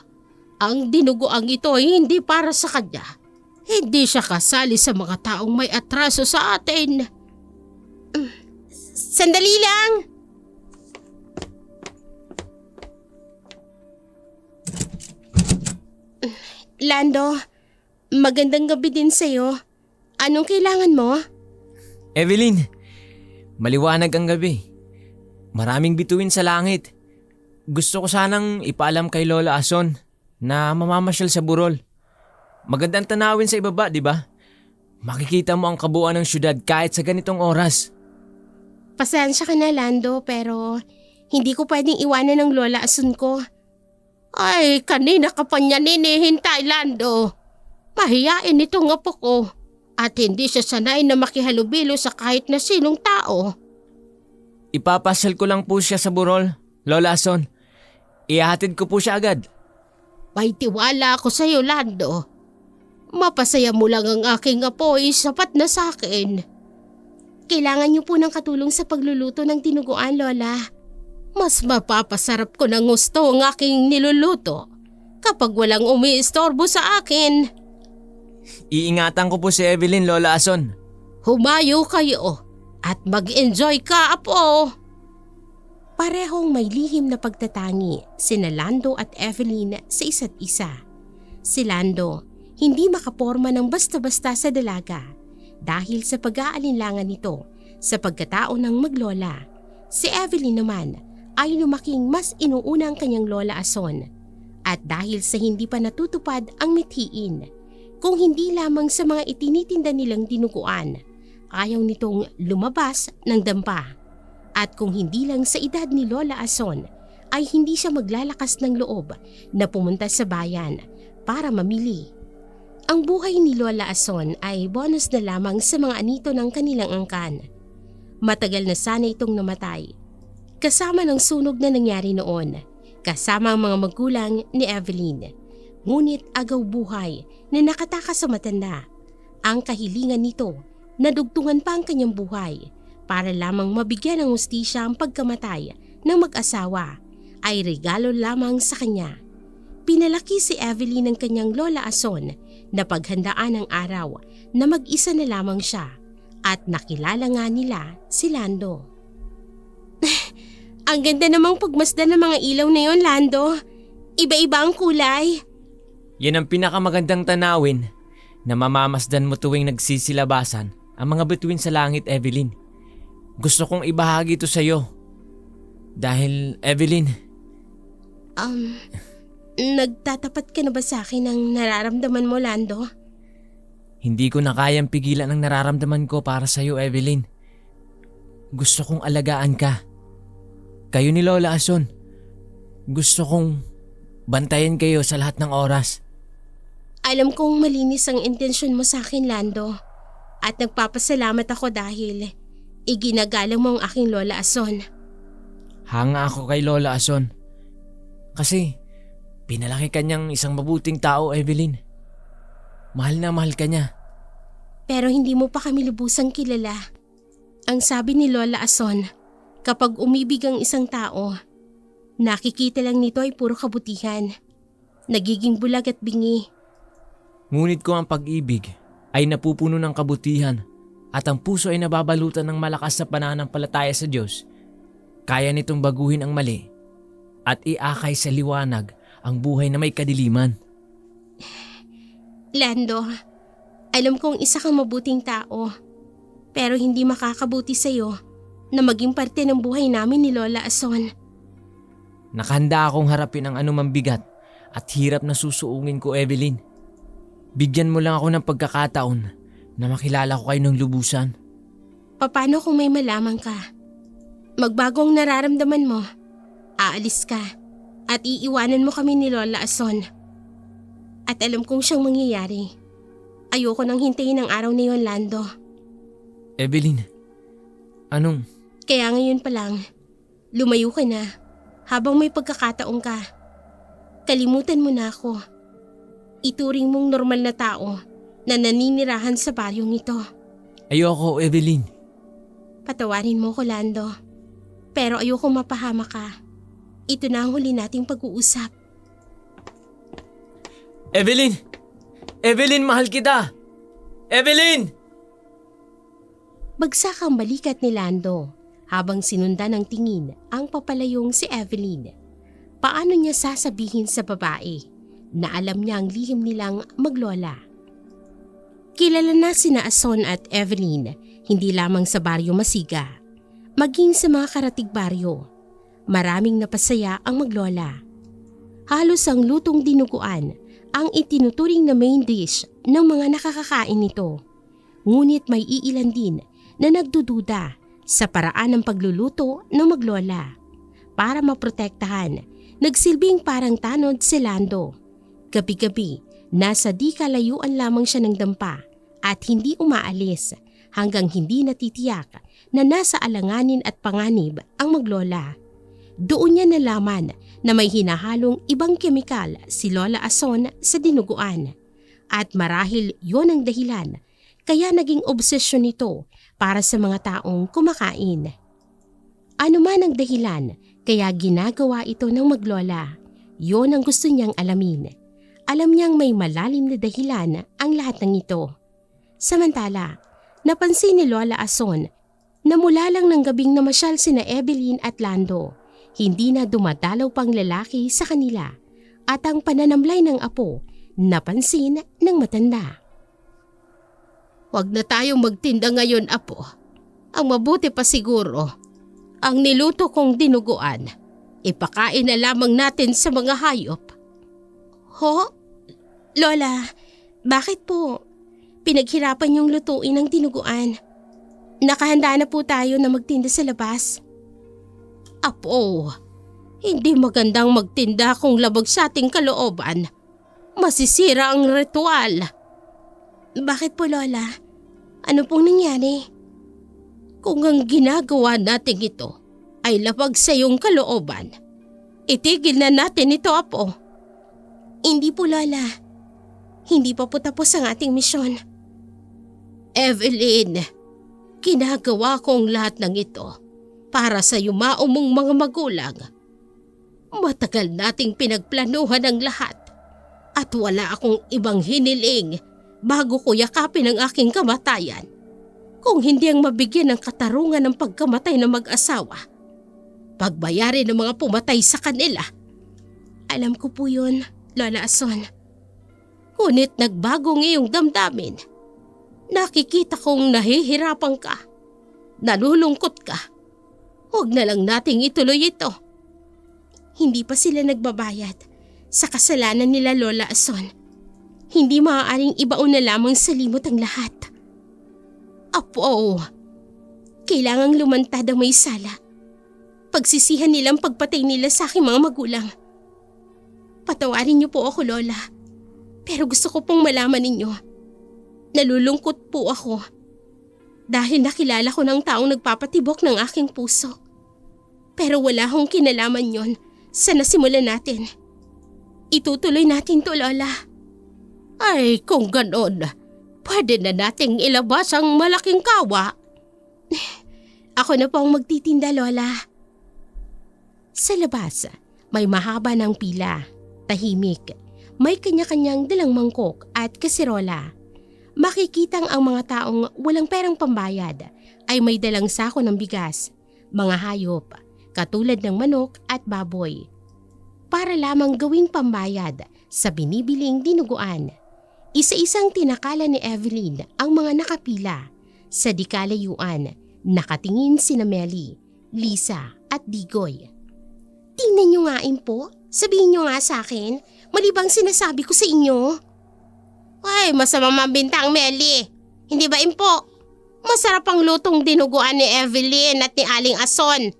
Ang dinuguang ito ay hindi para sa kanya. Hindi siya kasali sa mga taong may atraso sa atin. Sandali lang! Lando, magandang gabi din sa'yo. Anong kailangan mo? Evelyn, maliwanag ang gabi. Maraming bituin sa langit. Gusto ko sanang ipaalam kay Lola Ason na mamamasyal sa burol. Magandang tanawin sa ibaba, di ba? Makikita mo ang kabuuan ng syudad kahit sa ganitong oras. Pasensya ka na, Lando, pero hindi ko pwedeng iwanan ng Lola Ason ko. Ay, kanina ka pa niya ninihintay, Lando. Mahiyain itong apo ko at hindi siya sanay na makihalubilo sa kahit na sinong tao. Ipapasyal ko lang po siya sa burol, Lola Ason. Ihahatid ko po siya agad. May tiwala ako sa iyo, Lando. Mapasaya mo lang ang aking apo ay sapat na sa akin. Kailangan niyo po ng katulong sa pagluluto ng dinuguan, Lola. Mas mapapasarap ko ng gusto ang aking niluluto kapag walang umiistorbo sa akin. Iingatan ko po si Evelyn, Lola Ason. Humayo kayo at mag-enjoy ka, apo. Parehong may lihim na pagtatangi sina Lando at Evelyn sa isa't isa. Si Lando hindi makaporma ng basta-basta sa dalaga dahil sa pag-aalinlangan nito sa pagkatao ng maglola. Si Evelyn naman ay lumaking mas inuuna ang kanyang Lola Ason at dahil sa hindi pa natutupad ang mithiin, kung hindi lamang sa mga itinitinda nilang dinuguan, ayaw nitong lumabas ng dampa. At kung hindi lang sa edad ni Lola Ason, ay hindi siya maglalakas ng loob na pumunta sa bayan para mamili. Ang buhay ni Lola Ason ay bonus na lamang sa mga anito ng kanilang angkan. Matagal na sana itong namatay. Kasama ng sunog na nangyari noon, kasama ang mga magulang ni Evelyn. Ngunit agaw buhay na nakatakas sa matanda. Ang kahilingan nito na dugtungan pa ang kanyang buhay para lamang mabigyan ng hustisya ang pagkamatay ng mag-asawa ay regalo lamang sa kanya. Pinalaki si Evelyn ng kanyang Lola Ason na paghandaan ng araw na mag-isa na lamang siya at nakilala nga nila si Lando. Ang ganda namang pagmasdan ng mga ilaw na yon, Lando. Iba-iba ang kulay. Yan ang pinakamagandang tanawin na mamamasdan mo tuwing nagsisilabasan ang mga bituin sa langit, Evelyn. Gusto kong ibahagi ito sa'yo. Dahil, Evelyn... Nagtatapat ka na ba sa akin ng nararamdaman mo, Lando? Hindi ko na kayang pigilan ang nararamdaman ko para sa'yo, Evelyn. Gusto kong alagaan ka. Kayo ni Lola Ason. Gusto kong bantayan kayo sa lahat ng oras. Alam kong malinis ang intensyon mo sa akin, Lando. At nagpapasalamat ako dahil iginagalang mo ang aking Lola Ason. Hanga ako kay Lola Ason. Kasi pinalaki ka niyang isang mabuting tao, Evelyn. Mahal na mahal ka niya. Pero hindi mo pa kami lubusang kilala. Ang sabi ni Lola Ason, kapag umibig ang isang tao, nakikita lang nito ay puro kabutihan. Nagiging bulag at bingi. Ngunit kung ang pag-ibig ay napupuno ng kabutihan at ang puso ay nababalutan ng malakas na pananampalataya sa Diyos, kaya nitong baguhin ang mali at iakay sa liwanag ang buhay na may kadiliman. Lando, alam kong isa kang mabuting tao, pero hindi makakabuti sa'yo na maging parte ng buhay namin ni Lola Ason. Nakahanda akong harapin ang anumang bigat at hirap na susuungin ko, Evelyn. Bigyan mo lang ako ng pagkakataon na makilala ko kayo ng lubusan. Paano kung may malaman ka? Magbagong nararamdaman mo, aalis ka at iiwanan mo kami ni Lola Ason. At alam kong siyang mangyayari. Ayoko nang hintayin ang araw na yon, Lando. Evelyn, anong? Kaya ngayon pa lang, lumayo ka na habang may pagkakataon ka. Kalimutan mo na ako. Ituring mong normal na tao na naninirahan sa baryong ito. Ayoko, Evelyn. Patawarin mo ko, Lando. Pero ayoko mapahama ka. Ito na ang huli nating pag-uusap. Evelyn! Evelyn, mahal kita! Evelyn! Bagsak ang balikat ni Lando habang sinundan ng tingin ang papalayong si Evelyn. Paano niya sasabihin sa babae na alam niya ang lihim nilang maglola? Kilala na sina Ason at Evelyn hindi lamang sa baryo Masiga, maging sa mga karatig baryo. Maraming napasaya ang maglola. Halos ang lutong dinuguan ang itinuturing na main dish ng mga nakakakain nito. Ngunit may iilan din na nagdududa sa paraan ng pagluluto ng maglola. Para maprotektahan, nagsilbing parang tanod si Lando. Gabi-gabi, nasa di kalayuan lamang siya ng dampa at hindi umaalis hanggang hindi natitiyak na nasa alanganin at panganib ang maglola. Doon niya nalaman na may hinahalong ibang kemikal si Lola Ason sa dinuguan. At marahil yon ang dahilan kaya naging obsesyon nito para sa mga taong kumakain. Ano man ang dahilan kaya ginagawa ito ng maglola, yon ang gusto niyang alamin. Alam niyang may malalim na dahilan ang lahat ng ito. Samantala, napansin ni Lola Ason na mula lang ng gabing namasyal sina Evelyn at Lando, hindi na dumadalaw pang lalaki sa kanila at ang pananamlay ng apo napansin ng matanda. Huwag na tayong magtinda ngayon, apo. Ang mabuti pa siguro, ang niluto kong dinuguan, ipakain na lamang natin sa mga hayop. Ho? Lola, bakit po? Pinaghirapan yung lutuin ng dinuguan. Nakahanda na po tayo na magtinda sa labas. Apo, hindi magandang magtinda kung labag sa ating kalooban. Masisira ang ritual. Bakit po, Lola? Ano pong nangyari? Kung ang ginagawa natin ito ay labag sa iyong kalooban, itigil na natin ito, Apo. Hindi po, Lola. Hindi pa po tapos ang ating misyon. Evelyn, ginagawa kong lahat ng ito para sa yumaong mong mga magulang. Matagal nating pinagplanuhan ang lahat at wala akong ibang hiniling bago ko yakapin ang aking kamatayan. Kung hindi ang mabigyan ng katarungan ng pagkamatay ng mag-asawa, pagbayarin ng mga pumatay sa kanila. Alam ko po yun, Lola Ason. Ngunit nagbago ng iyong damdamin. Nakikita kong nahihirapan ka, nalulungkot ka. Huwag na lang nating ituloy ito. Hindi pa sila nagbabayad sa kasalanan nila, Lola Ason. Hindi maaaring ibaon na lamang sa limot ang lahat. Apo, kailangang lumantad ang may sala. Pagsisihan nilang pagpatay nila sa aking mga magulang. Patawarin niyo po ako, Lola. Pero gusto ko pong malaman ninyo. Nalulungkot po ako. Dahil nakilala ko ng taong nagpapatibok ng aking puso. Pero wala akong kinalaman yon sa nasimulan natin. Itutuloy natin to, Lola. Ay, kung ganon, pwede na nating ilabas ang malaking kawa. Ako na po ang magtitinda, Lola. Sa labas, may mahaba ng pila. Tahimik. May kanya-kanyang dalang mangkok at kasirola. Makikitang ang mga taong walang perang pambayad ay may dalang sako ng bigas, mga hayop, katulad ng manok at baboy. Para lamang gawing pambayad sa binibiling dinuguan. Isa-isang tinakala ni Evelyn ang mga nakapila. Sa di kalayuan, nakatingin sina Melly, Lisa at Digoy. Tingnan niyo nga po, sabihin niyo nga sa akin, mali bang sinasabi ko sa inyo? Ay, masamang mabintang, Melly. Hindi ba, Impo? Masarap ang lutong dinuguan ni Evelyn at ni Aling Ason.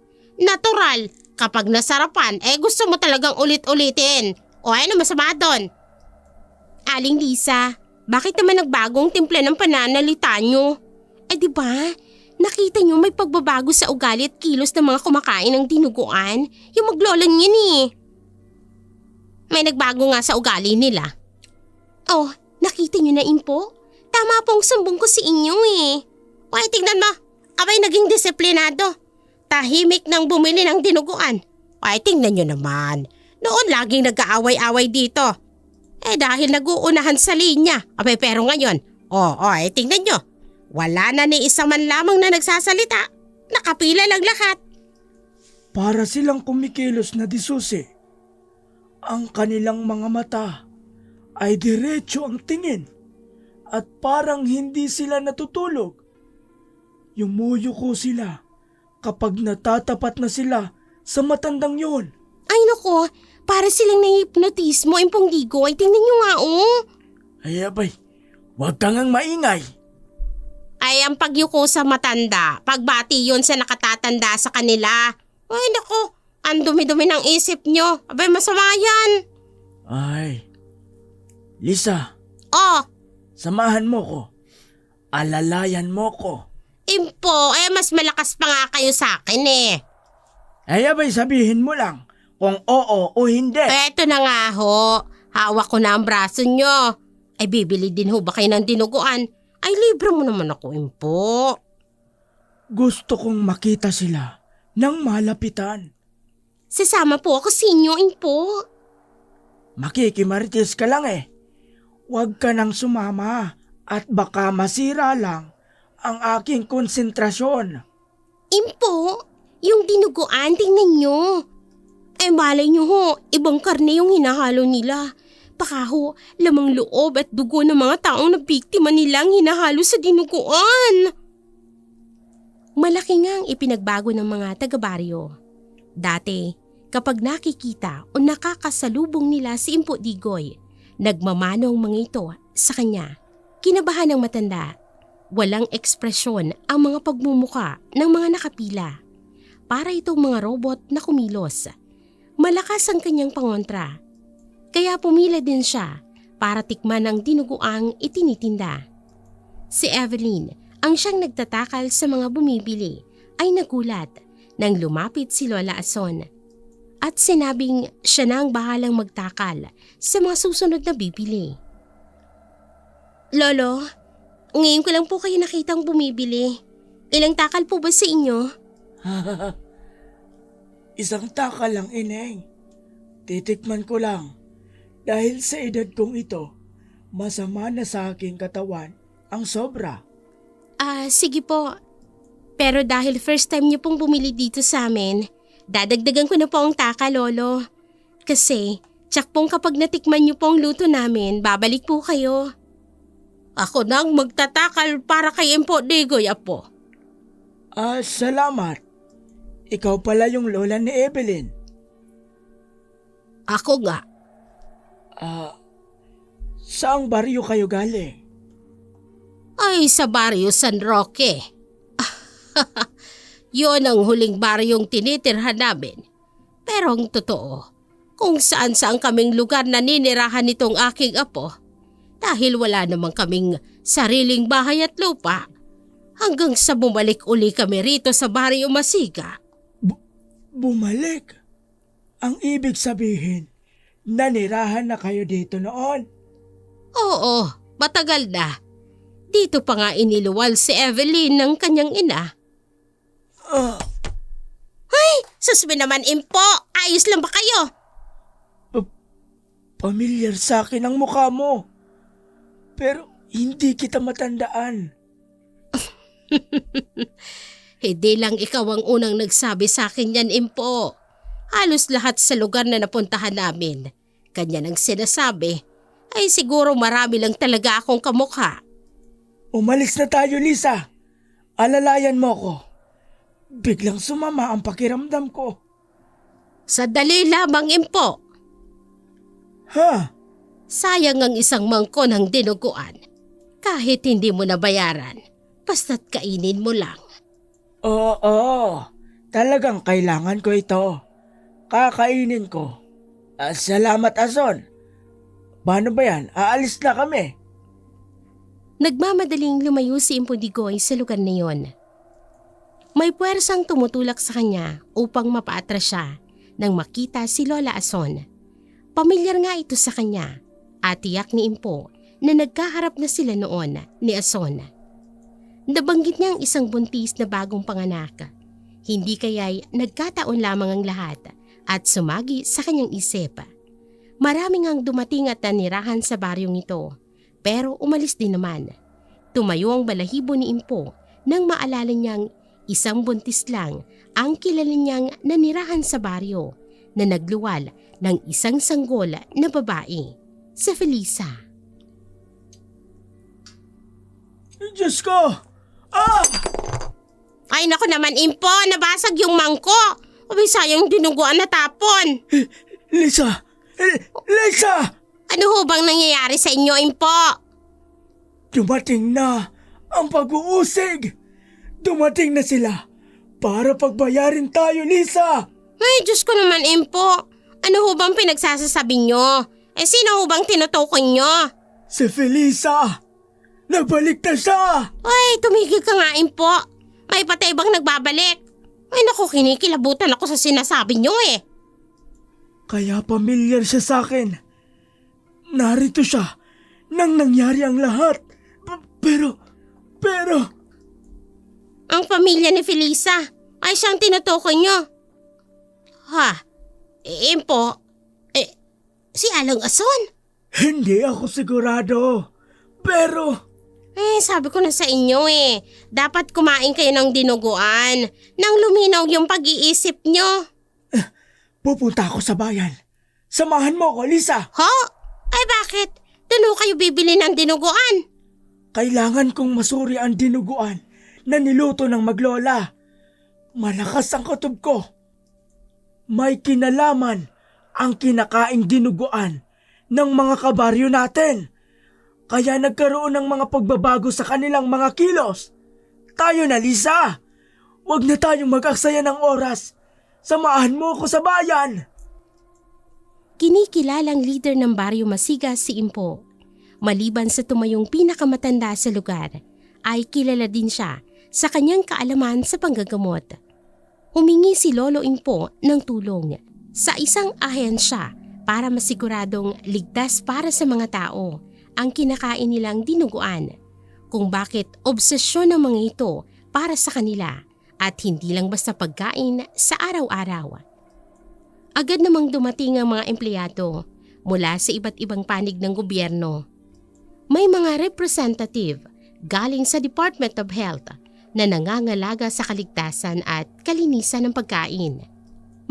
Natural. Kapag nasarapan, gusto mo talagang ulit-ulitin. O ano masama doon? Aling Lisa, bakit naman nagbagong timpla ng pananalita nyo? Di ba? Nakita nyo may pagbabago sa ugali at kilos ng mga kumakain ng dinuguan? Yung maglolan yun May nagbago nga sa ugali nila. Oh, nakita nyo na, Impo? Tama pong sumbong ko sa inyo Why, tingnan mo. Abay naging disiplinado. Tahimik nang bumili ng dinuguan. Why, tingnan nyo naman. Noon laging nag-aaway-away dito. Dahil nag-uunahan sa linya. Abay pero ngayon, tingnan nyo. Wala na ni isang man lamang na nagsasalita. Nakapila lang lahat. Para silang kumikilos na disusi. Ang kanilang mga mata ay diretso ang tingin at parang hindi sila natutulog. Yumuyuko sila kapag natatapat na sila sa matandang yon. Ay nako, para silang nahihipnotismo, Impong Digoy. Tingnan nyo nga oh. Ay abay, huwag kang maingay. Ay ang pagyuko sa matanda, pagbati yun sa nakatatanda sa kanila. Ay nako, ang dumi-dumi ng isip nyo. Abay masama yan. Ay, Lisa, Oh, samahan mo ko. Alalayan mo ko. Impo, mas malakas pa nga kayo sa akin eh. Ay abay, sabihin mo lang kung oo o hindi. Eto na nga ho, hawak ko na ang braso nyo. Ay bibili din ho ba kayo ng dinuguan? Ay libre mo naman ako, Impo. Gusto kong makita sila ng malapitan. Sasama po ako sa inyo, Impo. Makikimarites ka lang eh. Huwag ka nang sumama at baka masira lang ang aking konsentrasyon. Impo, yung dinuguan, tingnan nyo. Malay nyo ho, ibang karne yung hinahalo nila. Baka ho, lamang loob at dugo ng mga taong na biktima nilang hinahalo sa dinuguan. Malaki nga ang ipinagbago ng mga taga-baryo. Dati, kapag nakikita o nakakasalubong nila si Impo Digoy, nagmamano ang mga ito sa kanya. Kinabahan ng matanda. Walang ekspresyon ang mga pagmumuka ng mga nakapila. Para itong mga robot na kumilos. Malakas ang kanyang pangontra. Kaya pumila din siya para tikman ang dinuguang itinitinda. Si Evelyn, ang siyang nagtatakal sa mga bumibili, ay nagulat nang lumapit si Lola Ason. At sinabing siya na ang bahalang magtakal sa mga susunod na bibili. Lolo, ngayon ko lang po kayo nakitang bumibili. Ilang takal po ba sa inyo? Isang takal lang, ineng. Titikman ko lang. Dahil sa edad kong ito, masama na sa aking katawan ang sobra. Sige po. Pero dahil first time niyo pong bumili dito sa amin, dadagdagan ko na po ang taka, Lolo. Kasi, tsak pong kapag natikman niyo po ang luto namin, babalik po kayo. Ako nang magtatakal para kay Impo Digoy, Apo. Salamat. Ikaw pala yung lola ni Evelyn. Ako nga. Saang baryo kayo galing? Ay, sa baryo San Roque. Yun ang huling baryong tinitirhan namin. Pero ang totoo, kung saan-saan kaming lugar na ninirahan nitong aking apo, dahil wala namang kaming sariling bahay at lupa, hanggang sa bumalik uli kami rito sa baryo Masiga. Bumalik? Ang ibig sabihin, nanirahan na kayo dito noon? Oo, matagal na. Dito pa nga iniluwal si Evelyn ng kanyang ina. Ay, susmi naman, Impo! Ayos lang ba kayo? Pamilyar sa akin ang mukha mo. Pero hindi kita matandaan. Hindi lang ikaw ang unang nagsabi sa akin yan, Impo. Halos lahat sa lugar na napuntahan namin, kanya nang sinasabi, ay siguro marami lang talaga akong kamukha. Umalis na tayo, Lisa. Alalayan mo ko. Biglang sumama ang pakiramdam ko. Sadali lamang, Impo. Ha? Sayang ang isang mangko ng dinuguan. Kahit hindi mo nabayaran, basta't kainin mo lang. Oo, talagang kailangan ko ito. Kakainin ko. Salamat, Ason. Paano ba yan? Aalis na kami. Nagmamadaling lumayo si Impo Digoy sa lugar na yon. May puwersang tumutulak sa kanya upang mapaatras siya nang makita si Lola Ason. Pamilyar nga ito sa kanya at tiyak ni Impo na nagkaharap na sila noon ni Ason. Nabanggit niya ang isang buntis na bagong panganak. Hindi kaya'y nagkataon lamang ang lahat at sumagi sa kanyang isip. Maraming ang dumating at nanirahan sa baryong ito, pero umalis din naman. Tumayo ang balahibo ni Impo nang maalala niyang isang buntis lang ang kilala niyang nanirahan sa baryo na nagluwal ng isang sanggol na babae, si Felisa. Diyos ko! Ah! Ay naku naman, Impo, nabasag yung mangko. Abay, sayang dinuguan na tapon. Lisa! Lisa! Ano ho bang nangyayari sa inyo, Impo? Dumating na ang pag-uusig! Dumating na sila para pagbayarin tayo, Lisa! Ay, Diyos ko naman, Impo. Ano ho bang pinagsasasabi nyo? Sino ho bang tinutukoy nyo? Si Felisa! Nabalik na siya! Ay, tumigil ka nga, Impo. May patay bang nagbabalik? Ay naku, kinikilabutan ako sa sinasabi nyo eh. Kaya pamilyar siya sa akin. Narito siya nang nangyari ang lahat. Pero... Ang pamilya ni Felisa ay siyang tinutukoy nyo. Ha? Impo? Si Alang Ason? Hindi ako sigurado. Pero... Sabi ko na sa inyo eh. Dapat kumain kayo ng dinuguan nang luminaw yung pag-iisip nyo. Pupunta ako sa bayan. Samahan mo ako, Lisa. Ho? Ay bakit? Doon ho kayo bibili ng dinuguan. Kailangan kong masuri ang dinuguan na niluto ng maglola. Malakas ang kutob ko. May kinalaman ang kinakaing dinuguan ng mga kabaryo natin. Kaya nagkaroon ng mga pagbabago sa kanilang mga kilos. Tayo na, Lisa. Huwag na tayong mag-aksaya ng oras. Samahan mo ako sa bayan. Kinikilalang leader ng Baryo Masiga si Impo. Maliban sa tumayong pinakamatanda sa lugar, ay kilala din siya sa kanyang kaalaman sa panggagamot. Humingi si Lolo Impo ng tulong sa isang ahensya para masiguradong ligtas para sa mga tao ang kinakain nilang dinuguan, kung bakit obsesyon ng mga ito para sa kanila at hindi lang basta pagkain sa araw-araw. Agad namang dumating ang mga empleyado mula sa iba't ibang panig ng gobyerno. May mga representative galing sa Department of Health na nangangalaga sa kaligtasan at kalinisan ng pagkain.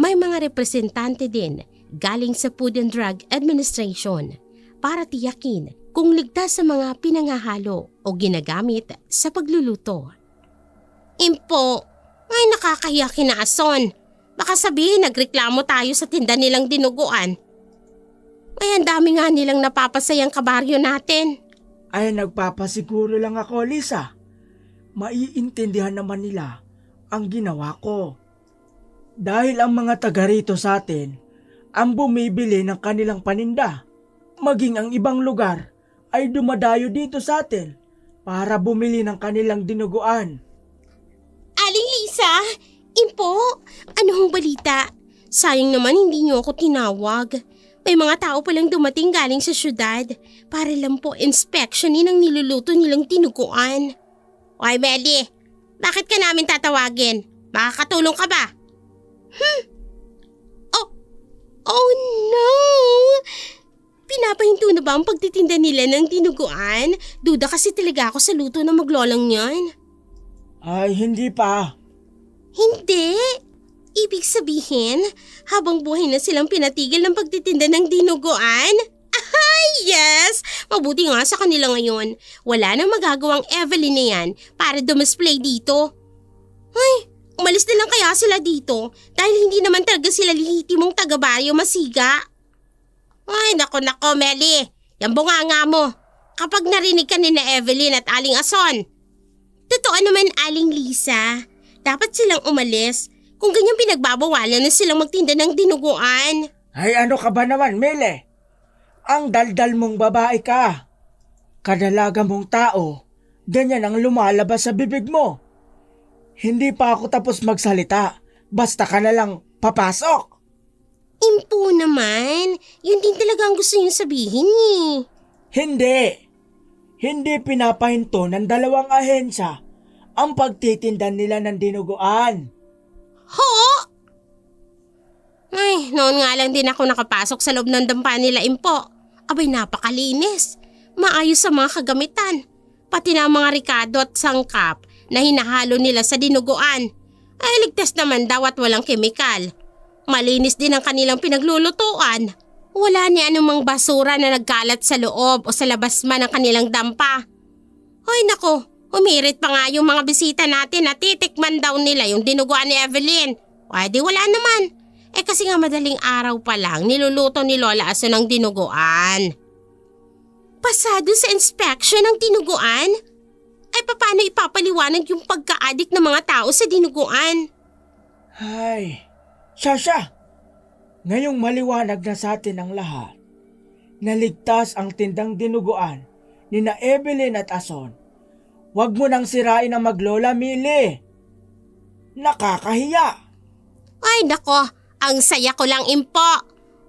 May mga representante din galing sa Food and Drug Administration para tiyakin kung ligtas sa mga pinanghahalo o ginagamit sa pagluluto. Impo, ay nakakahiya kina Ason. Baka sabihin nagreklamo tayo sa tinda nilang dinuguan. Ay ang dami nga nilang napapasayang kabaryo natin. Ay nagpapasiguro lang ako, Lisa. Maiintindihan naman nila ang ginawa ko. Dahil ang mga taga rito sa atin ang bumibili ng kanilang paninda. Maging ang ibang lugar ay dumadayo dito sa atin para bumili ng kanilang dinuguan. Aling Lisa, Impo, ano hong balita? Sayang naman hindi niyo ako tinawag. May mga tao palang dumating galing sa syudad para lang po inspeksyonin ang niluluto nilang dinuguan. Oy Melly, bakit ka namin tatawagin? Makakatulong ka ba? Oh no! Pinapahinto na ba ang pagtitinda nila ng dinuguan? Duda kasi talaga ako sa luto ng maglolang yan. Ay, hindi pa. Hindi. Ibig sabihin, habang buhay na silang pinatigil ng pagtitinda ng dinuguan? Ay, yes! Mabuti nga sa kanila ngayon. Wala nang magagawang Evelyn na yan para dumisplay dito. Ay, umalis na lang kaya sila dito dahil hindi naman talaga sila lehitimong taga-Baryo Masiga. Ay, nako, Melly. Yan bunganga mo. Kapag narinig ka ni na Evelyn at Aling Ason. Totoo naman, Aling Lisa. Dapat silang umalis kung ganyan pinagbabawalan na silang magtinda ng dinuguan. Ay, ano ka ba naman, Mele? Ang daldal mong babae ka. Kadalaga mong tao, ganyan ang lumalabas sa bibig mo. Hindi pa ako tapos magsalita, basta ka na lang papasok. Impo naman, yun din talaga ang gusto niyong sabihin eh. Hindi pinapahinto ng dalawang ahensya ang pagtitinda nila ng dinuguan. Ho? Ay, noon nga lang din ako nakapasok sa loob ng dampa nila, Impo. Abay, napakalinis. Maayos sa mga kagamitan. Pati na mga rikado at sangkap na hinahalo nila sa dinuguan. Ay ligtas naman daw at walang kemikal. Malinis din ang kanilang pinaglulutuan. Wala ni anumang basura na nagkalat sa loob o sa labas man ng kanilang dampa. Hoy nako, humirit pa nga yung mga bisita natin na titikman daw nila yung dinuguan ni Evelyn. Ay di wala naman. Kasi nga madaling araw pa lang niluluto ni Lola Ason ang dinuguan. Pasado sa inspection ng dinuguan? Ay paano ipapaliwanag yung pagka-addict ng mga tao sa dinuguan? Ay, Sasha, ngayong maliwanag na sa atin ang lahat, naligtas ang tindang dinuguan ni na Evelyn at Ason. Huwag mo nang sirain ang maglola, Mili. Nakakahiya. Ay nako, ang saya ko lang impo.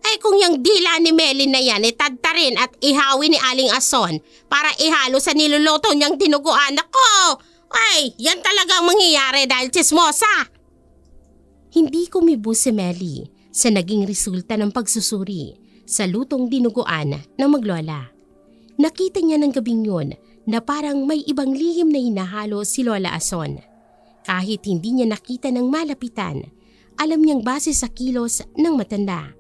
Ay kung yung dila ni Melly na yan tadtarin at ihawi ni Aling Ason para ihalo sa niluluto niyang dinuguan. Ako! Ay, yan talagang mangyayari dahil chismosa. Hindi kumibo si Melly sa naging resulta ng pagsusuri sa lutong dinuguan ng maglola. Nakita niya ng gabing yun na parang may ibang lihim na hinahalo si Lola Ason. Kahit hindi niya nakita ng malapitan, alam niyang base sa kilos ng matanda.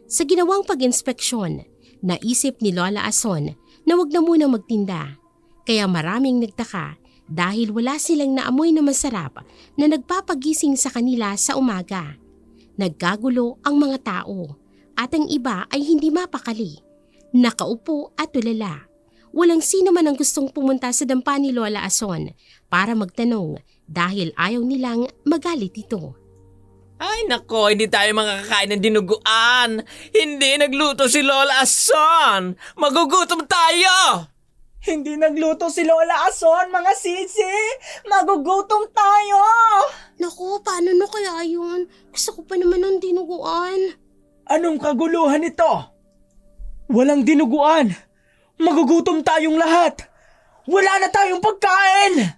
Sa ginawang pag-inspeksyon, naisip ni Lola Ason na wag na muna magtinda. Kaya maraming nagtaka dahil wala silang naamoy na masarap na nagpapagising sa kanila sa umaga. Nagkagulo ang mga tao at ang iba ay hindi mapakali. Nakaupo at tulala. Walang sino man ang gustong pumunta sa dampa ni Lola Ason para magtanong dahil ayaw nilang magalit ito. Ay nako, hindi tayo makakain ng dinuguan. Hindi nagluto si Lola Ason. Magugutom tayo. Hindi nagluto si Lola Ason, mga sisi. Magugutom tayo. Naku, paano na kaya yun? Gusto ko pa naman ng dinuguan. Anong kaguluhan ito? Walang dinuguan. Magugutom tayong lahat. Wala na tayong pagkain.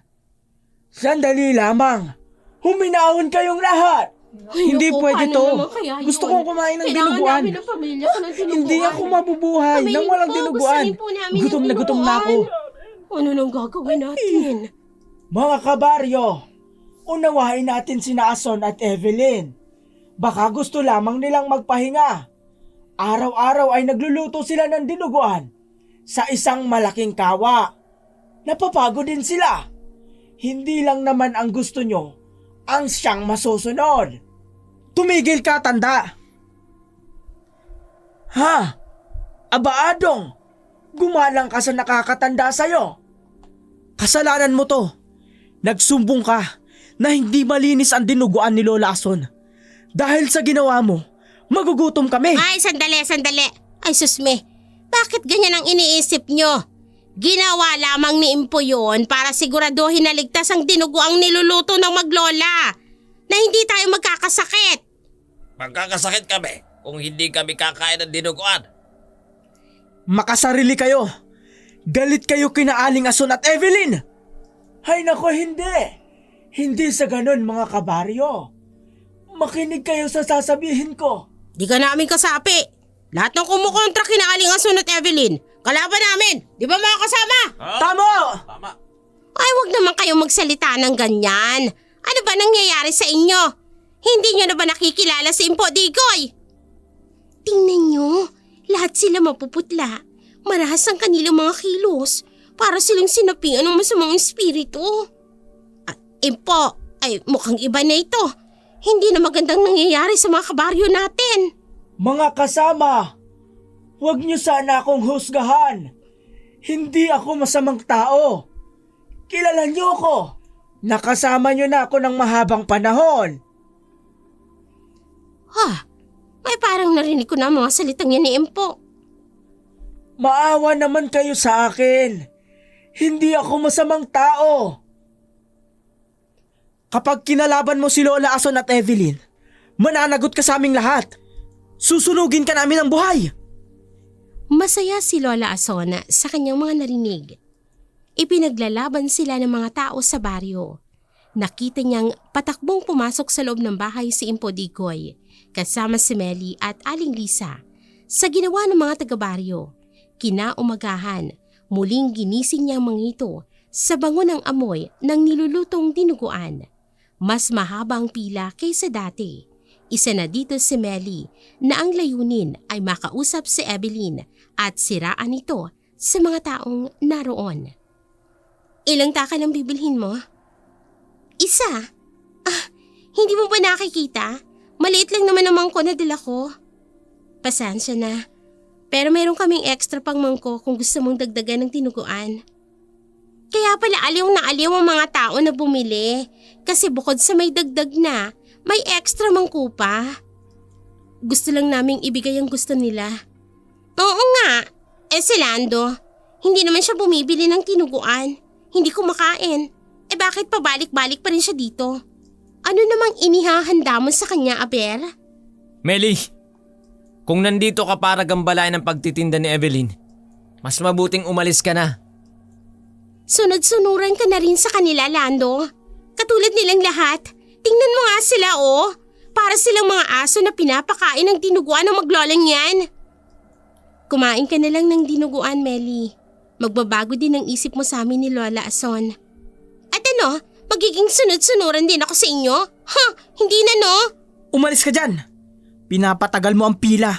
Sandali lamang. Huminahon kayong lahat. Ay, Hindi naku, pwede paano to. naman kaya yun? Gusto kong kumain ng Kailangan dinuguan. namin ng pamilya ko ng dinuguan. Hindi ako mabubuhay Kami nang rin walang po, dinuguan. gusto rin po namin Gutom ng na gutom na ako. dinuguan. Ano nang gagawin natin? Mga kabaryo, unawain natin sina Ason at Evelyn. Baka gusto lamang nilang magpahinga. Araw-araw ay nagluluto sila ng dinuguan sa isang malaking kawa. Napapagod din sila. Hindi lang naman ang gusto nyo ang siyang masusunod. Tumigil ka, tanda! Ha? Aba Adong, gumalang ka sa nakakatanda sa'yo. Kasalanan mo to. Nagsumbong ka na hindi malinis ang dinuguan ni Lola Ason. Dahil sa ginawa mo, magugutom kami. Ay, sandali. Ay, susme. Bakit ganyan ang iniisip nyo? Ginawa lamang ni Impo yun para siguraduhin na ligtas ang dinuguang niluluto ng maglola. Na hindi tayo magkakasakit. Magkakasakit kami kung hindi kami kakain ng dinuguan. Makasarili kayo. Galit kayo kina Aling Ason at Evelyn. Hay nako, hindi. Hindi sa ganun, mga kabaryo. Makinig kayo sa sasabihin ko. Di ka namin kasapi. Lahat ng kumukontra kina Aling Ason at Evelyn, kalaban namin. Di ba mga kasama? Tama! Tama. Ay, wag naman kayo magsalita ng ganyan. Ano ba nangyayari sa inyo? Hindi nyo na ba nakikilala si Impo Digoy? Tingnan nyo, lahat sila mapuputla. Marahas ang kanilang mga kilos para silang sinapingan ng masamang espiritu. Impo, ay mukhang iba na ito. Hindi na magandang nangyayari sa mga kabaryo natin. Mga kasama, huwag niyo sana akong husgahan. Hindi ako masamang tao. Kilala niyo ko. Nakasama niyo na ako ng mahabang panahon. May parang narinig ko na ang mga salitang yan ni Impo. Maawa naman kayo sa akin. Hindi ako masamang tao. Kapag kinalaban mo si Lola Ason at Evelyn, mananagot ka sa aming lahat. Susunugin ka namin ng buhay. Masaya si Lola Ason sa kanyang mga narinig. Ipinaglalaban sila ng mga tao sa baryo. Nakita niyang patakbong pumasok sa loob ng bahay si Impo Digoy kasama si Melly at Aling Lisa. Sa ginawa ng mga taga-baryo, kinaumagahan, muling ginising niya ang mga ito Sa bango ng amoy ng nilulutong dinuguan, mas mahabang pila kaysa dati. Isa na dito si Melly na ang layunin ay makausap si Evelyn at siraan ito sa mga taong naroon. Ilang takal ang bibilhin mo? Isa. Hindi mo ba nakikita? Maliit lang naman ang mangko na dala ko. Pasensya na. Pero meron kaming extra pang mangko kung gusto mong dagdagan ng tinuguan. Kaya pala aliw na aliw ang mga tao na bumili. Kasi bukod sa may dagdag na, may extra mangko pa. Gusto lang naming ibigay ang gusto nila. Oo nga. Si Lando, hindi naman siya bumibili ng tinuguan. Hindi kumakain. Bakit pabalik-balik pa rin siya dito? Ano namang inihahanda mo sa kanya, Aber? Melly, kung nandito ka para gambalain ang pagtitinda ni Evelyn, mas mabuting umalis ka na. Sunod-sunuran ka na rin sa kanila, Lando. Katulad nilang lahat. Tingnan mo nga sila, oh. Para silang mga aso na pinapakain ng dinuguan ng maglolang yan. Kumain ka na lang ng dinuguan, Melly. Magbabago din ang isip mo sa amin ni Lola Ason. At ano, magiging sunod-sunuran din ako sa inyo? Hindi na no? Umalis ka dyan. Pinapatagal mo ang pila.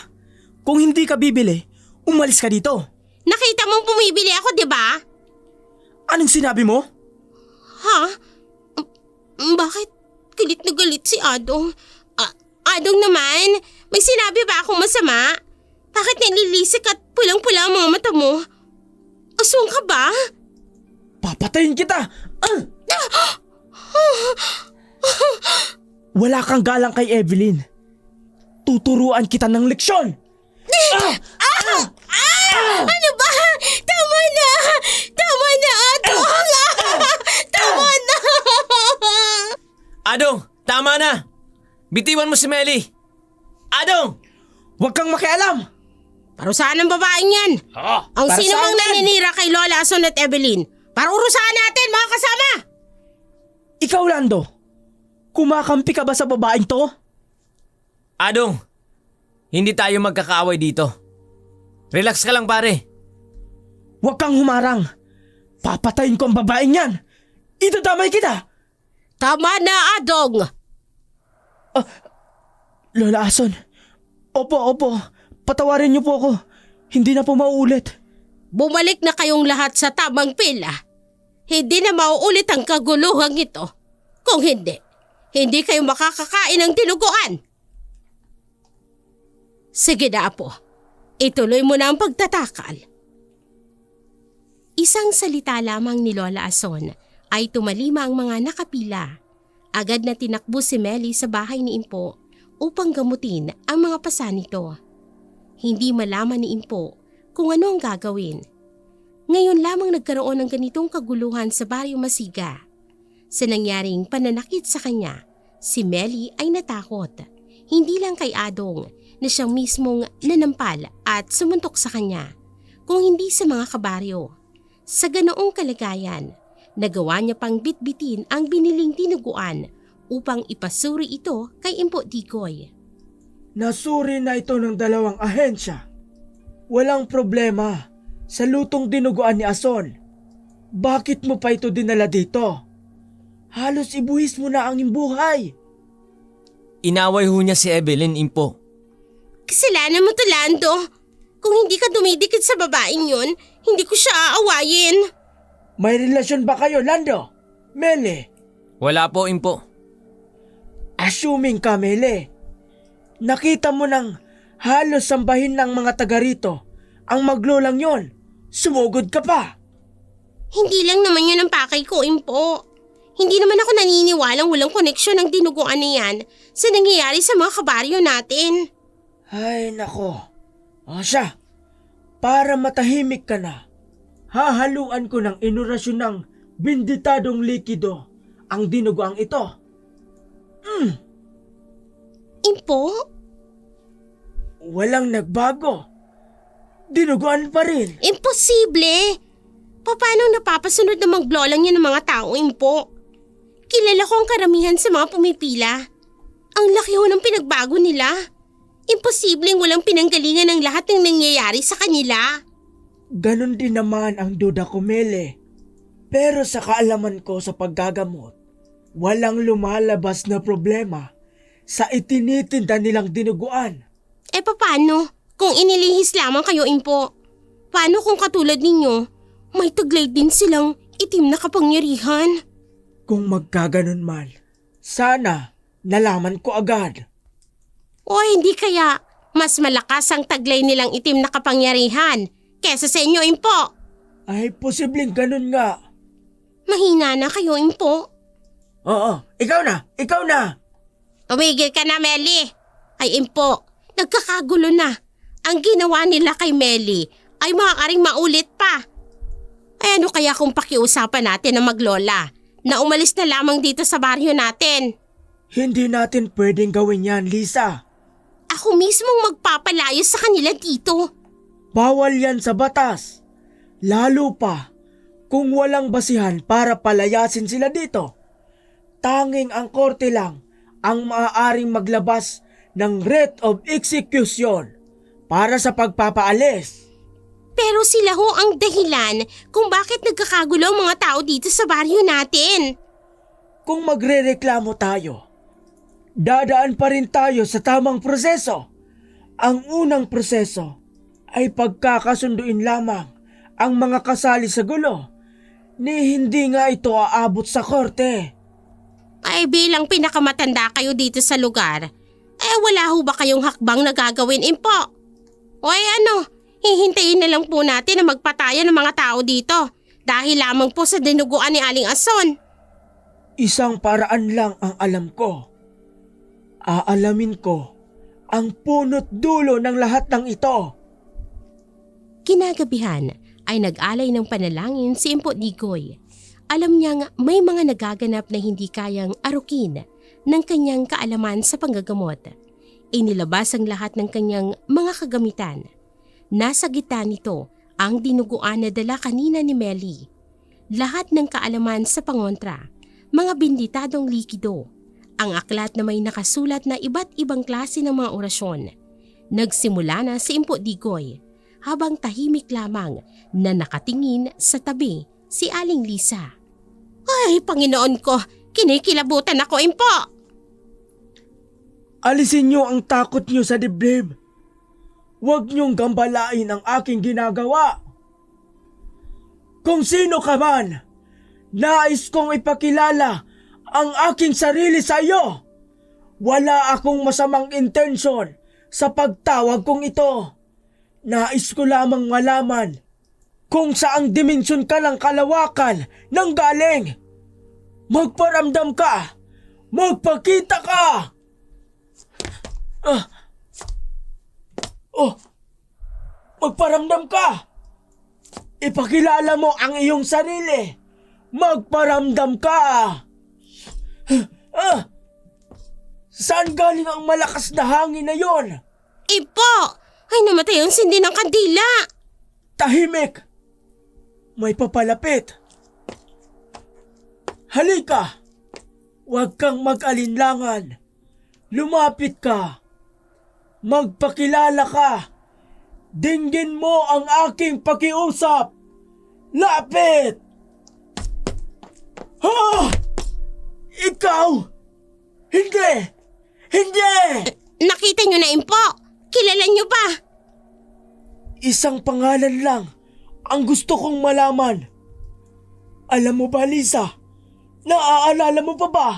Kung hindi ka bibili, umalis ka dito. Nakita mong bumibili ako, di ba? Anong sinabi mo? Bakit galit na galit si Adong? Adong naman, may sinabi ba akong masama? Bakit nililisik at pulang-pula ang mga mata mo? Aswang ka ba? Papatayin kita! Wala kang galang kay Evelyn. Tuturuan kita ng leksyon! Ano ba? Tama na! Tama na, Adong! Tama na! Adong, tama na! Bitiwan mo si Melly! Adong! Huwag kang makialam! Parusahan ng babaeng yan! Ang Para sino saan mang yan? naninira kay Lola Ason at Evelyn. Parurusahan natin, mga kasama! Ikaw, Lando, kumakampi ka ba sa babaeng to? Adong, hindi tayo magkakaaway dito. Relax ka lang, pare. Huwag kang humarang. Papatayin ko ang babaeng yan. Itadamay kita. Tama na, Adong! Lola Ason, opo. Patawarin niyo po ako. Hindi na po mauulit. Bumalik na kayong lahat sa tamang pila. Hindi na mauulit ang kaguluhang ito. Kung hindi kayo makakakain ng tinuguan. Sige na, Apo. Ituloy mo na ang pagtatakal. Isang salita lamang ni Lola Ason ay tumalima ang mga nakapila. Agad na tinakbo si Melly sa bahay ni Impo upang gamutin ang mga pasa nito. Hindi malaman ni Impo kung ano ang gagawin. Ngayon lamang nagkaroon ng ganitong kaguluhan sa Baryo Masiga. Sa nangyaring pananakit sa kanya, si Melly ay natakot. Hindi lang kay Adong na siyang mismong nanampal at sumuntok sa kanya, kung hindi sa mga kabaryo. Sa ganoong kalagayan, nagawa niya pang bitbitin ang biniling dinuguan upang ipasuri ito kay Impo Digoy. Nasuri na ito ng 2 ahensya. Walang problema sa lutong dinuguan ni Ason. Bakit mo pa ito dinala dito? Halos ibuhis mo na ang imbuhay. Inaway ho niya si Evelyn, Impo. Kasalanan mo to, Lando. Kung hindi ka dumidikit sa babaeng yun, hindi ko siya aawayin. May relasyon ba kayo, Lando? Mele? Wala po, Impo. Assuming ka, Mele. Nakita mo nang halos sambahin ng mga taga rito ang maglolang yon. Sumugod ka pa. Hindi lang naman yun ang pakay ko, Impo. Hindi naman ako naniniwalang walang koneksyon ng dinuguan na yan sa nangyayari sa mga kabaryo natin. Ay, nako. O siya, para matahimik ka na, hahaluan ko ng inorasyon ng binditadong likido ang dinuguang ito. Impo? Walang nagbago. Dinuguan pa rin. Imposible! Paano napapasunod ng maglolang yan ng mga tao, Impo? Kilala ko ang karamihan sa mga pumipila. Ang laki ho ng pinagbago nila. Imposibleng walang pinanggalingan ng lahat ng nangyayari sa kanila. Ganon din naman ang duda ko, Mele. Pero sa kaalaman ko sa paggagamot, walang lumalabas na problema sa itinitinda nilang dinuguan. Paano? Kung inilihis lamang kayo, Impo. Paano kung katulad ninyo, may taglay din silang itim na kapangyarihan? Kung magkaganon man, sana nalaman ko agad. O hindi kaya mas malakas ang taglay nilang itim na kapangyarihan kesa sa inyo, Impo? Ay, posibleng ganun nga. Mahina na kayo, Impo. Oo, ikaw na! Tumigil ka na, Melly. Ay, Impo, nagkakagulo na. Ang ginawa nila kay Melly ay maaaring maulit pa. Ay ano kaya kung pakiusapan natin na maglola na umalis na lamang dito sa baryo natin? Hindi natin pwedeng gawin yan, Lisa. Ako mismong magpapalayas sa kanila dito. Bawal yan sa batas. Lalo pa kung walang basihan para palayasin sila dito. Tanging ang korte lang ang maaaring maglabas ng writ of execution para sa pagpapaalis. Pero sila ho ang dahilan kung bakit nagkakagulo ang mga tao dito sa baryo natin. Kung magrereklamo tayo, dadaan pa rin tayo sa tamang proseso. Ang unang proseso ay pagkakasunduin lamang ang mga kasali sa gulo ni hindi nga ito aabot sa korte. Ay bilang pinakamatanda kayo dito sa lugar, wala ho ba kayong hakbang na gagawin, Impo? O hihintayin na lang po natin na magpataya ng mga tao dito dahil lamang po sa dinuguan ni Aling Ason. Isang paraan lang ang alam ko. Aalamin ko ang punot dulo ng lahat ng ito. Kinagabihan ay nag-alay ng panalangin si Impo Digoy. Alam niyang may mga nagaganap na hindi kayang arukin ng kanyang kaalaman sa panggagamot. Inilabas ang lahat ng kanyang mga kagamitan. Nasa gitna nito ang dinuguan na dala kanina ni Melly. Lahat ng kaalaman sa pangontra, mga binditadong likido, ang aklat na may nakasulat na iba't ibang klase ng mga orasyon. Nagsimula na si Impo Digoy habang tahimik lamang na nakatingin sa tabi si Aling Lisa. Ay, Panginoon ko, kinikilabutan ako, Impo! Alisin niyo ang takot niyo sa dibdib. Huwag niyong gambalain ang aking ginagawa. Kung sino ka man, nais kong ipakilala ang aking sarili sa iyo. Wala akong masamang intensyon sa pagtawag kong ito. Nais ko lamang malaman kung saang dimensyon ka ng kalawakan nang galing. Magparamdam ka! Magpakita ka! Magparamdam ka! Ipakilala mo ang iyong sarili! Magparamdam ka! Saan galing ang malakas na hangin na yon? Impo! Ay, namatay ang sindi ng kandila! Tahimik! May papalapit. Halika! Huwag kang mag-alinlangan. Lumapit ka. Magpakilala ka. Dinggin mo ang aking pakiusap. Lapit! Ha! Ikaw! Hindi! Hindi! Nakita niyo na, Impo? Kilala niyo ba? Isang pangalan lang ang gusto kong malaman. Alam mo ba, Lisa? Naaalala mo pa ba?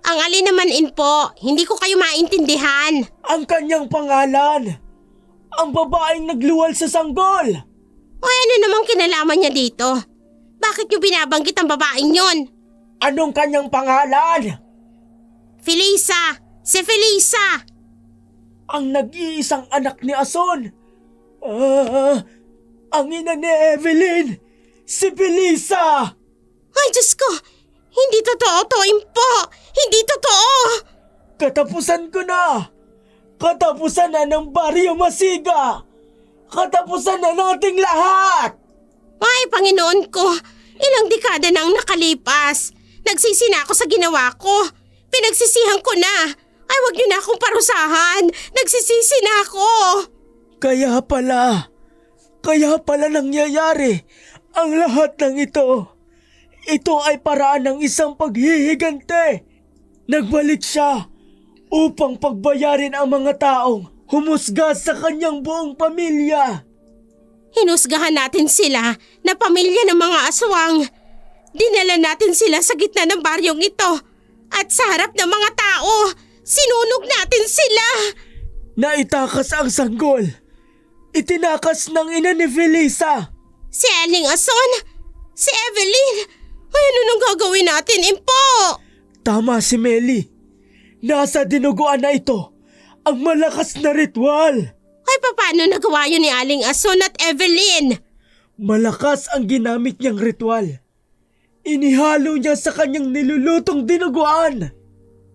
Ang alin naman, Impo? Hindi ko kayo maintindihan. Ang kanyang pangalan. Ang babaeng nagluwal sa sanggol. O ano namang kinalaman niya dito? Bakit niyo binabanggit ang babaeng yon? Anong kanyang pangalan? Felisa! Si Felisa! Ang nag-iisang anak ni Ason. Ang ina ni Evelyn. Si Felisa! Ay, Diyos ko! Hindi totoo to, Impo! Hindi totoo! Katapusan ko na! Katapusan na ng Baryo Masiga! Katapusan na nating lahat! Ay, Panginoon ko! Ilang dekada na ang nakalipas. Nagsisi na ako sa ginawa ko. Pinagsisihan ko na. Ay, wag niyo na akong parusahan. Nagsisisi na ako. Kaya pala nangyayari ang lahat ng ito. Ito ay paraan ng isang paghihigante. Nagbalik siya upang pagbayarin ang mga taong humusga sa kanyang buong pamilya. Hinusgahan natin sila na pamilya ng mga aswang. Dinala natin sila sa gitna ng baryong ito. At sa harap ng mga tao, sinunog natin sila. Naitakas ang sanggol. Itinakas ng ina ni Felisa. Si Aling Ason, si Evelyn, ay ano nang gagawin natin, Impo? Tama si Melly. Nasa dinuguan na ito ang malakas na ritual. Ay paano nagawa yun ni Aling Ason at Evelyn? Malakas ang ginamit niyang ritual. Inihalo niya sa kanyang nilulutong dinuguan.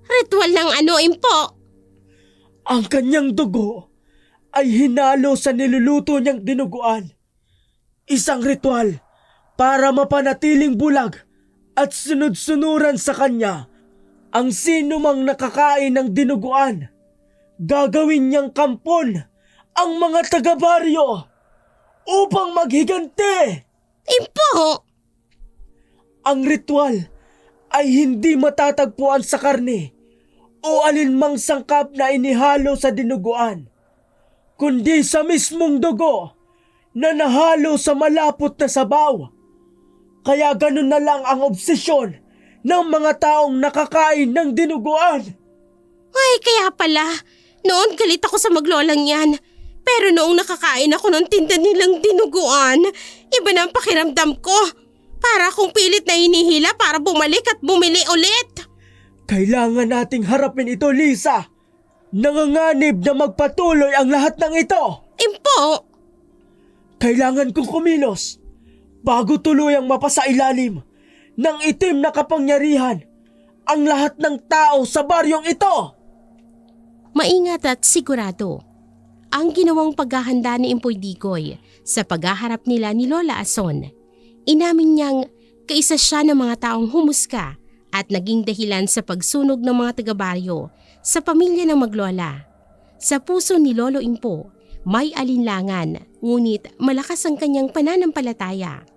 Ritual ng ano, Impo? Ang kanyang dugo ay hinalo sa niluluto niyang dinuguan. Isang ritual para mapanatiling bulag at sunod-sunuran sa kanya ang sino mang nakakain ng dinuguan. Gagawin niyang kampon ang mga taga-baryo upang maghigante. Impo! Ang ritual ay hindi matatagpuan sa karne o alinmang sangkap na inihalo sa dinuguan, kundi sa mismong dugo na nahalo sa malapot na sabaw. Kaya ganun na lang ang obsesyon ng mga taong nakakain ng dinuguan. Ay, kaya pala. Noon galit ako sa maglolang yan. Pero noong nakakain ako ng tinda nilang dinuguan, iba na ang pakiramdam ko. Para akong pilit na hinihila para bumalik at bumili ulit. Kailangan nating harapin ito, Lisa. Nanganganib na magpatuloy ang lahat ng ito. Impo! Kailangan kong kumilos bago tuluyang mapasailalim ng itim na kapangyarihan ang lahat ng tao sa baryong ito. Maingat at sigurado. Ang ginawang paghahanda ni Impoy Digoy sa paghaharap nila ni Lola Ason. Inamin niyang kaisa siya ng mga taong humuska at naging dahilan sa pagsunog ng mga taga-baryo sa pamilya ng maglola. Sa puso ni Lolo Impo, may alinlangan, ngunit malakas ang kanyang pananampalataya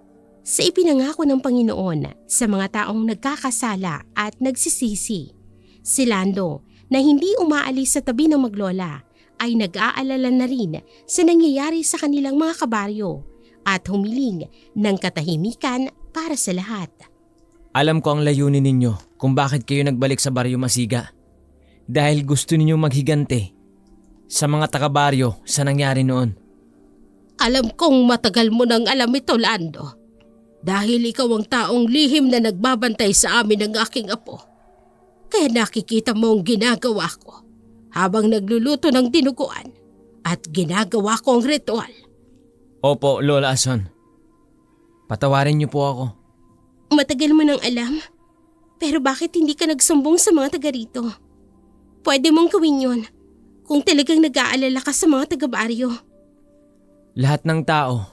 sa ipinangako ng Panginoon sa mga taong nagkakasala at nagsisisi. Si Lando, na hindi umaalis sa tabi ng maglola, ay nag-aalala na rin sa nangyayari sa kanilang mga kabaryo at humiling ng katahimikan para sa lahat. Alam ko ang layunin ninyo kung bakit kayo nagbalik sa Baryo Masiga. Dahil gusto ninyong maghigante sa mga taga-baryo sa nangyari noon. Alam kong matagal mo nang alam ito, Lando. Dahil ikaw ang taong lihim na nagbabantay sa amin ng aking apo. Kaya nakikita mo ang ginagawa ko habang nagluluto ng dinuguan at ginagawa ko ang ritual. Opo, Lola Ason. Patawarin niyo po ako. Matagal mo nang alam, pero bakit hindi ka nagsumbong sa mga taga rito? Pwede mong gawin yun kung talagang nag-aalala ka sa mga taga-baryo. Lahat ng tao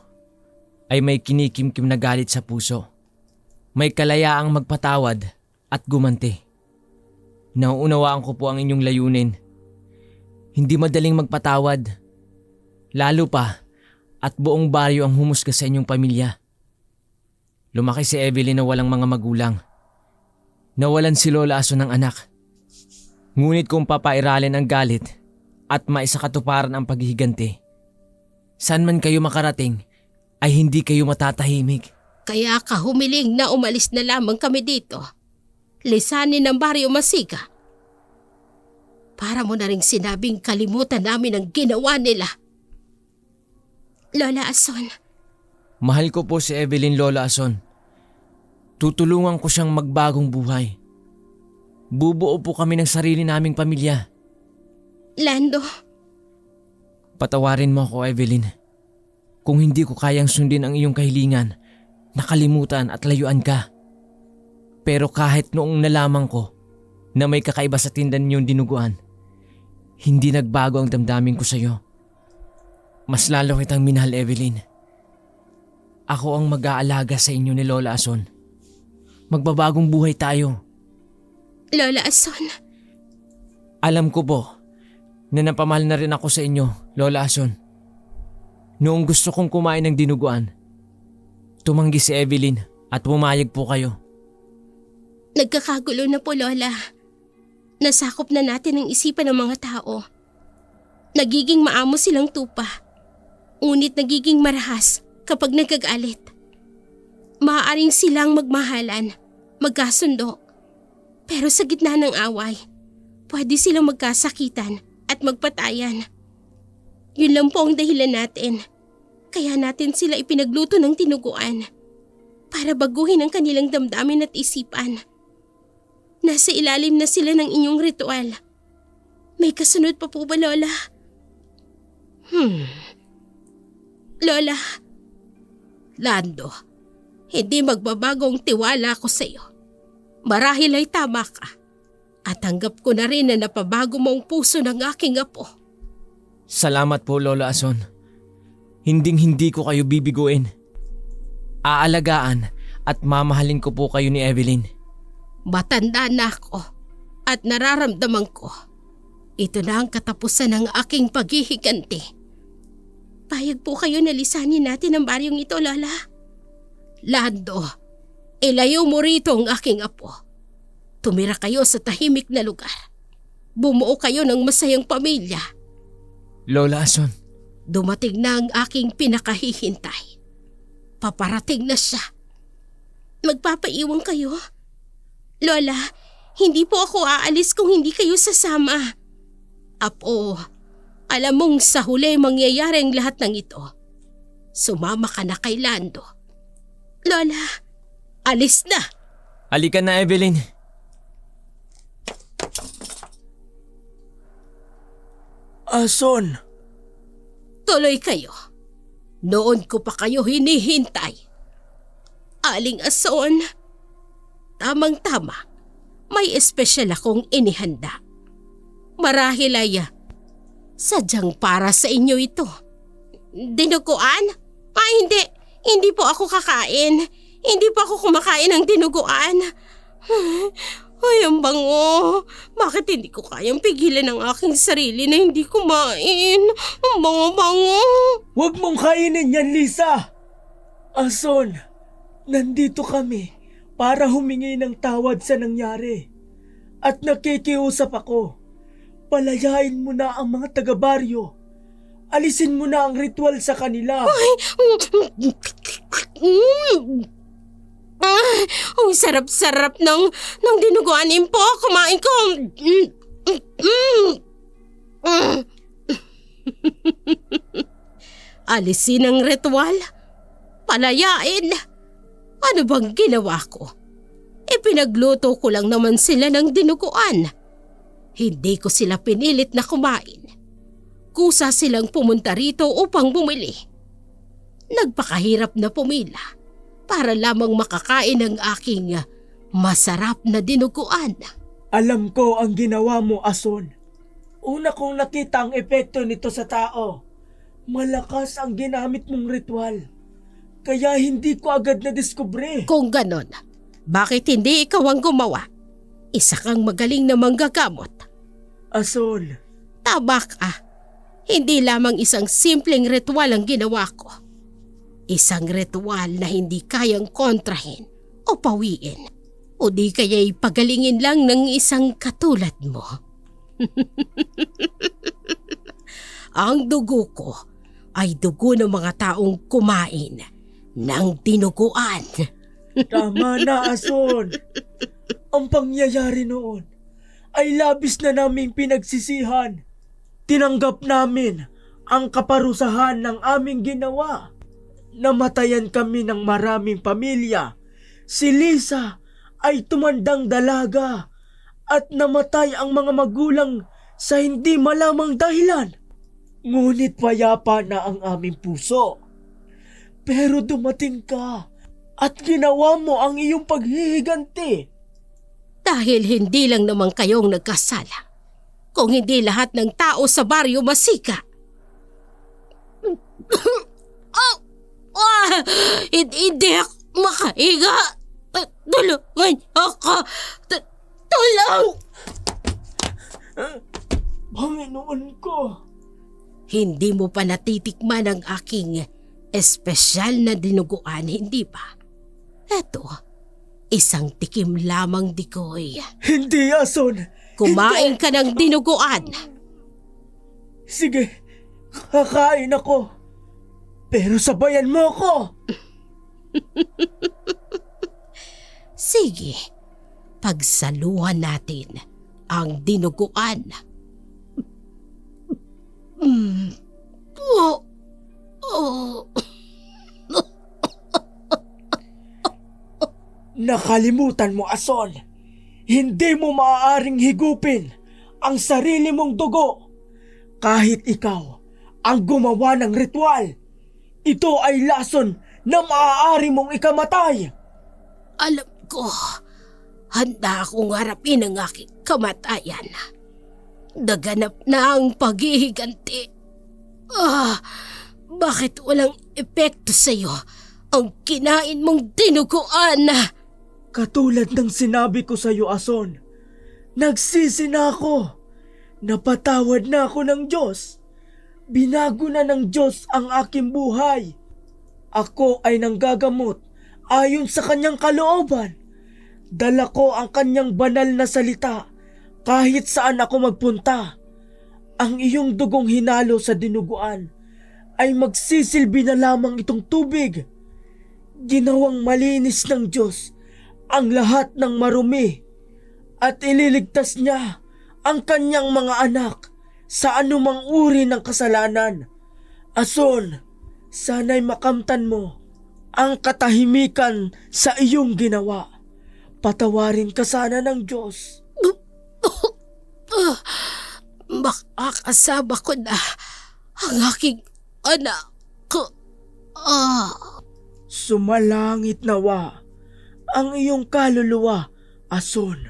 ay may kinikimkim na galit sa puso. May kalayaang magpatawad at gumanti. Nauunawaan ko po ang inyong layunin. Hindi madaling magpatawad. Lalo pa at buong baryo ang humusga sa inyong pamilya. Lumaki si Evelyn na walang mga magulang. Nawalan si Lola Ason ng anak. Ngunit kung papairalin ang galit at maisakatuparan ang paghihiganti, saan man kayo makarating ay hindi kayo matatahimik. Kaya ka humiling na umalis na lamang kami dito. Lisanin ng Baryo Masiga. Para mo na rin sinabing kalimutan namin ang ginawa nila. Lola Ason. Mahal ko po si Evelyn, Lola Ason. Tutulungan ko siyang magbagong buhay. Bubuo po kami ng sarili naming pamilya. Lando. Patawarin mo ako, Evelyn. Kung hindi ko kayang sundin ang iyong kahilingan, nakalimutan at layuan ka. Pero kahit noong nalaman ko na may kakaiba sa tindan niyong dinuguan, hindi nagbago ang damdamin ko sa iyo. Mas lalo kitang minahal, Evelyn. Ako ang mag-aalaga sa inyo ni Lola Ason. Magbabagong buhay tayo. Lola Ason. Alam ko po na napamahal na rin ako sa inyo, Lola Ason. Noong gusto kong kumain ng dinuguan, tumanggi si Evelyn at pumayag po kayo. Nagkakagulo na po, Lola. Nasakop na natin ang isipan ng mga tao. Nagiging maamo silang tupa. Ngunit nagiging marahas kapag nagagalit. Maaaring silang magmahalan, magkasundo. Pero sa gitna ng away, pwede silang magkasakitan at magpatayan. Yun lang po ang dahilan natin. Kaya natin sila ipinagluto ng tinuguan para baguhin ang kanilang damdamin at isipan. Nasa ilalim na sila ng inyong ritual. May kasunod pa po ba, Lola? Lola, Lando, hindi magbabago ang tiwala ko sa iyo. Marahil ay tama ka. At tanggap ko na rin na napabago mo ang puso ng aking apo. Salamat po, Lola Ason. Hinding-hindi ko kayo bibiguin. Aalagaan at mamahalin ko po kayo ni Evelyn. Matanda na ako at nararamdaman ko. Ito na ang katapusan ng aking paghihiganti. Payag po kayo na lisanin natin ang baryong ito, Lola. Lando, ilayo mo rito ang aking apo. Tumira kayo sa tahimik na lugar. Bumuo kayo ng masayang pamilya. Lola Ason, Dumating na ang aking pinakahihintay. Paparating na siya. Magpapaiwan kayo? Lola, hindi po ako aalis kung hindi kayo sasama. Apo, alam mong sa huli mangyayari ang lahat ng ito. Sumama ka na kay Lando. Lola, alis na. halika na, Evelyn. Ason, Tuloy kayo. Noon ko pa kayo hinihintay. Aling Ason, tamang-tama, may espesyal akong inihanda. Marahil ay sadyang para sa inyo ito. Dinuguan? Hindi. Hindi po ako kakain. Hindi po ako kumakain ng dinuguan. Ay, ang bango. Bakit hindi ko kayang pigilan ang aking sarili na hindi kumain? Ang bango-bango. huwag mong kainin yan, Lisa! Ason, nandito kami para humingi ng tawad sa nangyari. At nakikiusap ako. Palayain mo na ang mga taga-baryo. Alisin mo na ang ritual sa kanila. Ang sarap-sarap ng dinuguan po. Kumain ko. Alisin ang ritual? Palayain? Ano bang ginawa ko? Ipinagluto ko lang naman sila ng dinuguan. Hindi ko sila pinilit na kumain. Kusa silang pumunta rito upang bumili. Nagpakahirap na pumila para lamang makakain ng aking masarap na dinuguan. Alam ko ang ginawa mo, Ason. Una kong nakita ang epekto nito sa tao. Malakas ang ginamit mong ritual. Kaya hindi ko agad na-discover. Kung ganon, bakit hindi ikaw ang gumawa? Isa kang magaling na manggagamot. Ason, Tama ka. Hindi lamang isang simpleng ritual ang ginawa ko. Isang ritual na hindi kayang kontrahin o pawiin. O di kaya'y pagalingin lang ng isang katulad mo. Ang dugo ko ay dugo ng mga taong kumain ng dinuguan. tama na, Ason. Ang pangyayari noon ay labis na naming pinagsisihan. Tinanggap namin ang kaparusahan ng aming ginawa. Namatayan kami ng maraming pamilya. Si Lisa ay tumandang dalaga at namatay ang mga magulang sa hindi malamang dahilan. Ngunit payapa na ang aming puso. Pero dumating ka at ginawa mo ang iyong paghihiganti. Dahil hindi lang naman kayong nagkasala. Kung hindi lahat ng tao sa baryo masika. Hindi ako makahiga. Tulungan ako. Tulong! Panginoon ko. Hindi mo pa natitikman ang aking espesyal na dinuguan, hindi ba? Eto, Isang tikim lamang, Dikoy. Hindi, Ason! Kumain ka ng dinuguan. Sige, kakain ako. Pero sabayan mo ako! Sige, pagsaluhan natin ang dinuguan. Oh, oh. Nakalimutan mo, Ason. Hindi mo maaaring higupin ang sarili mong dugo. Kahit ikaw ang gumawa ng ritual, ito ay lason na maaari mong ikamatay. Alam ko, handa akong harapin ang aking kamatayan. Naganap na ang paghihiganti. Bakit walang epekto sa'yo ang kinain mong dinuguan? Katulad ng sinabi ko sa iyo, Ason, nagsisi na ako. Napatawad na ako ng Diyos. Binago na ng Diyos ang aking buhay. Ako ay nanggagamot ayon sa kanyang kalooban. Dala ko ang kanyang banal na salita kahit saan ako magpunta. Ang iyong dugong hinalo sa dinuguan ay magsisilbi na lamang itong tubig. Ginawang malinis ng Diyos ang lahat ng marumi at ililigtas niya ang kanyang mga anak sa anumang uri ng kasalanan. Ason, sana'y makamtan mo ang katahimikan sa iyong ginawa. Patawarin ka sana ng Diyos. Makakasama ko na ang aking anak. Sumalangit nawa ang iyong kaluluwa, Ason.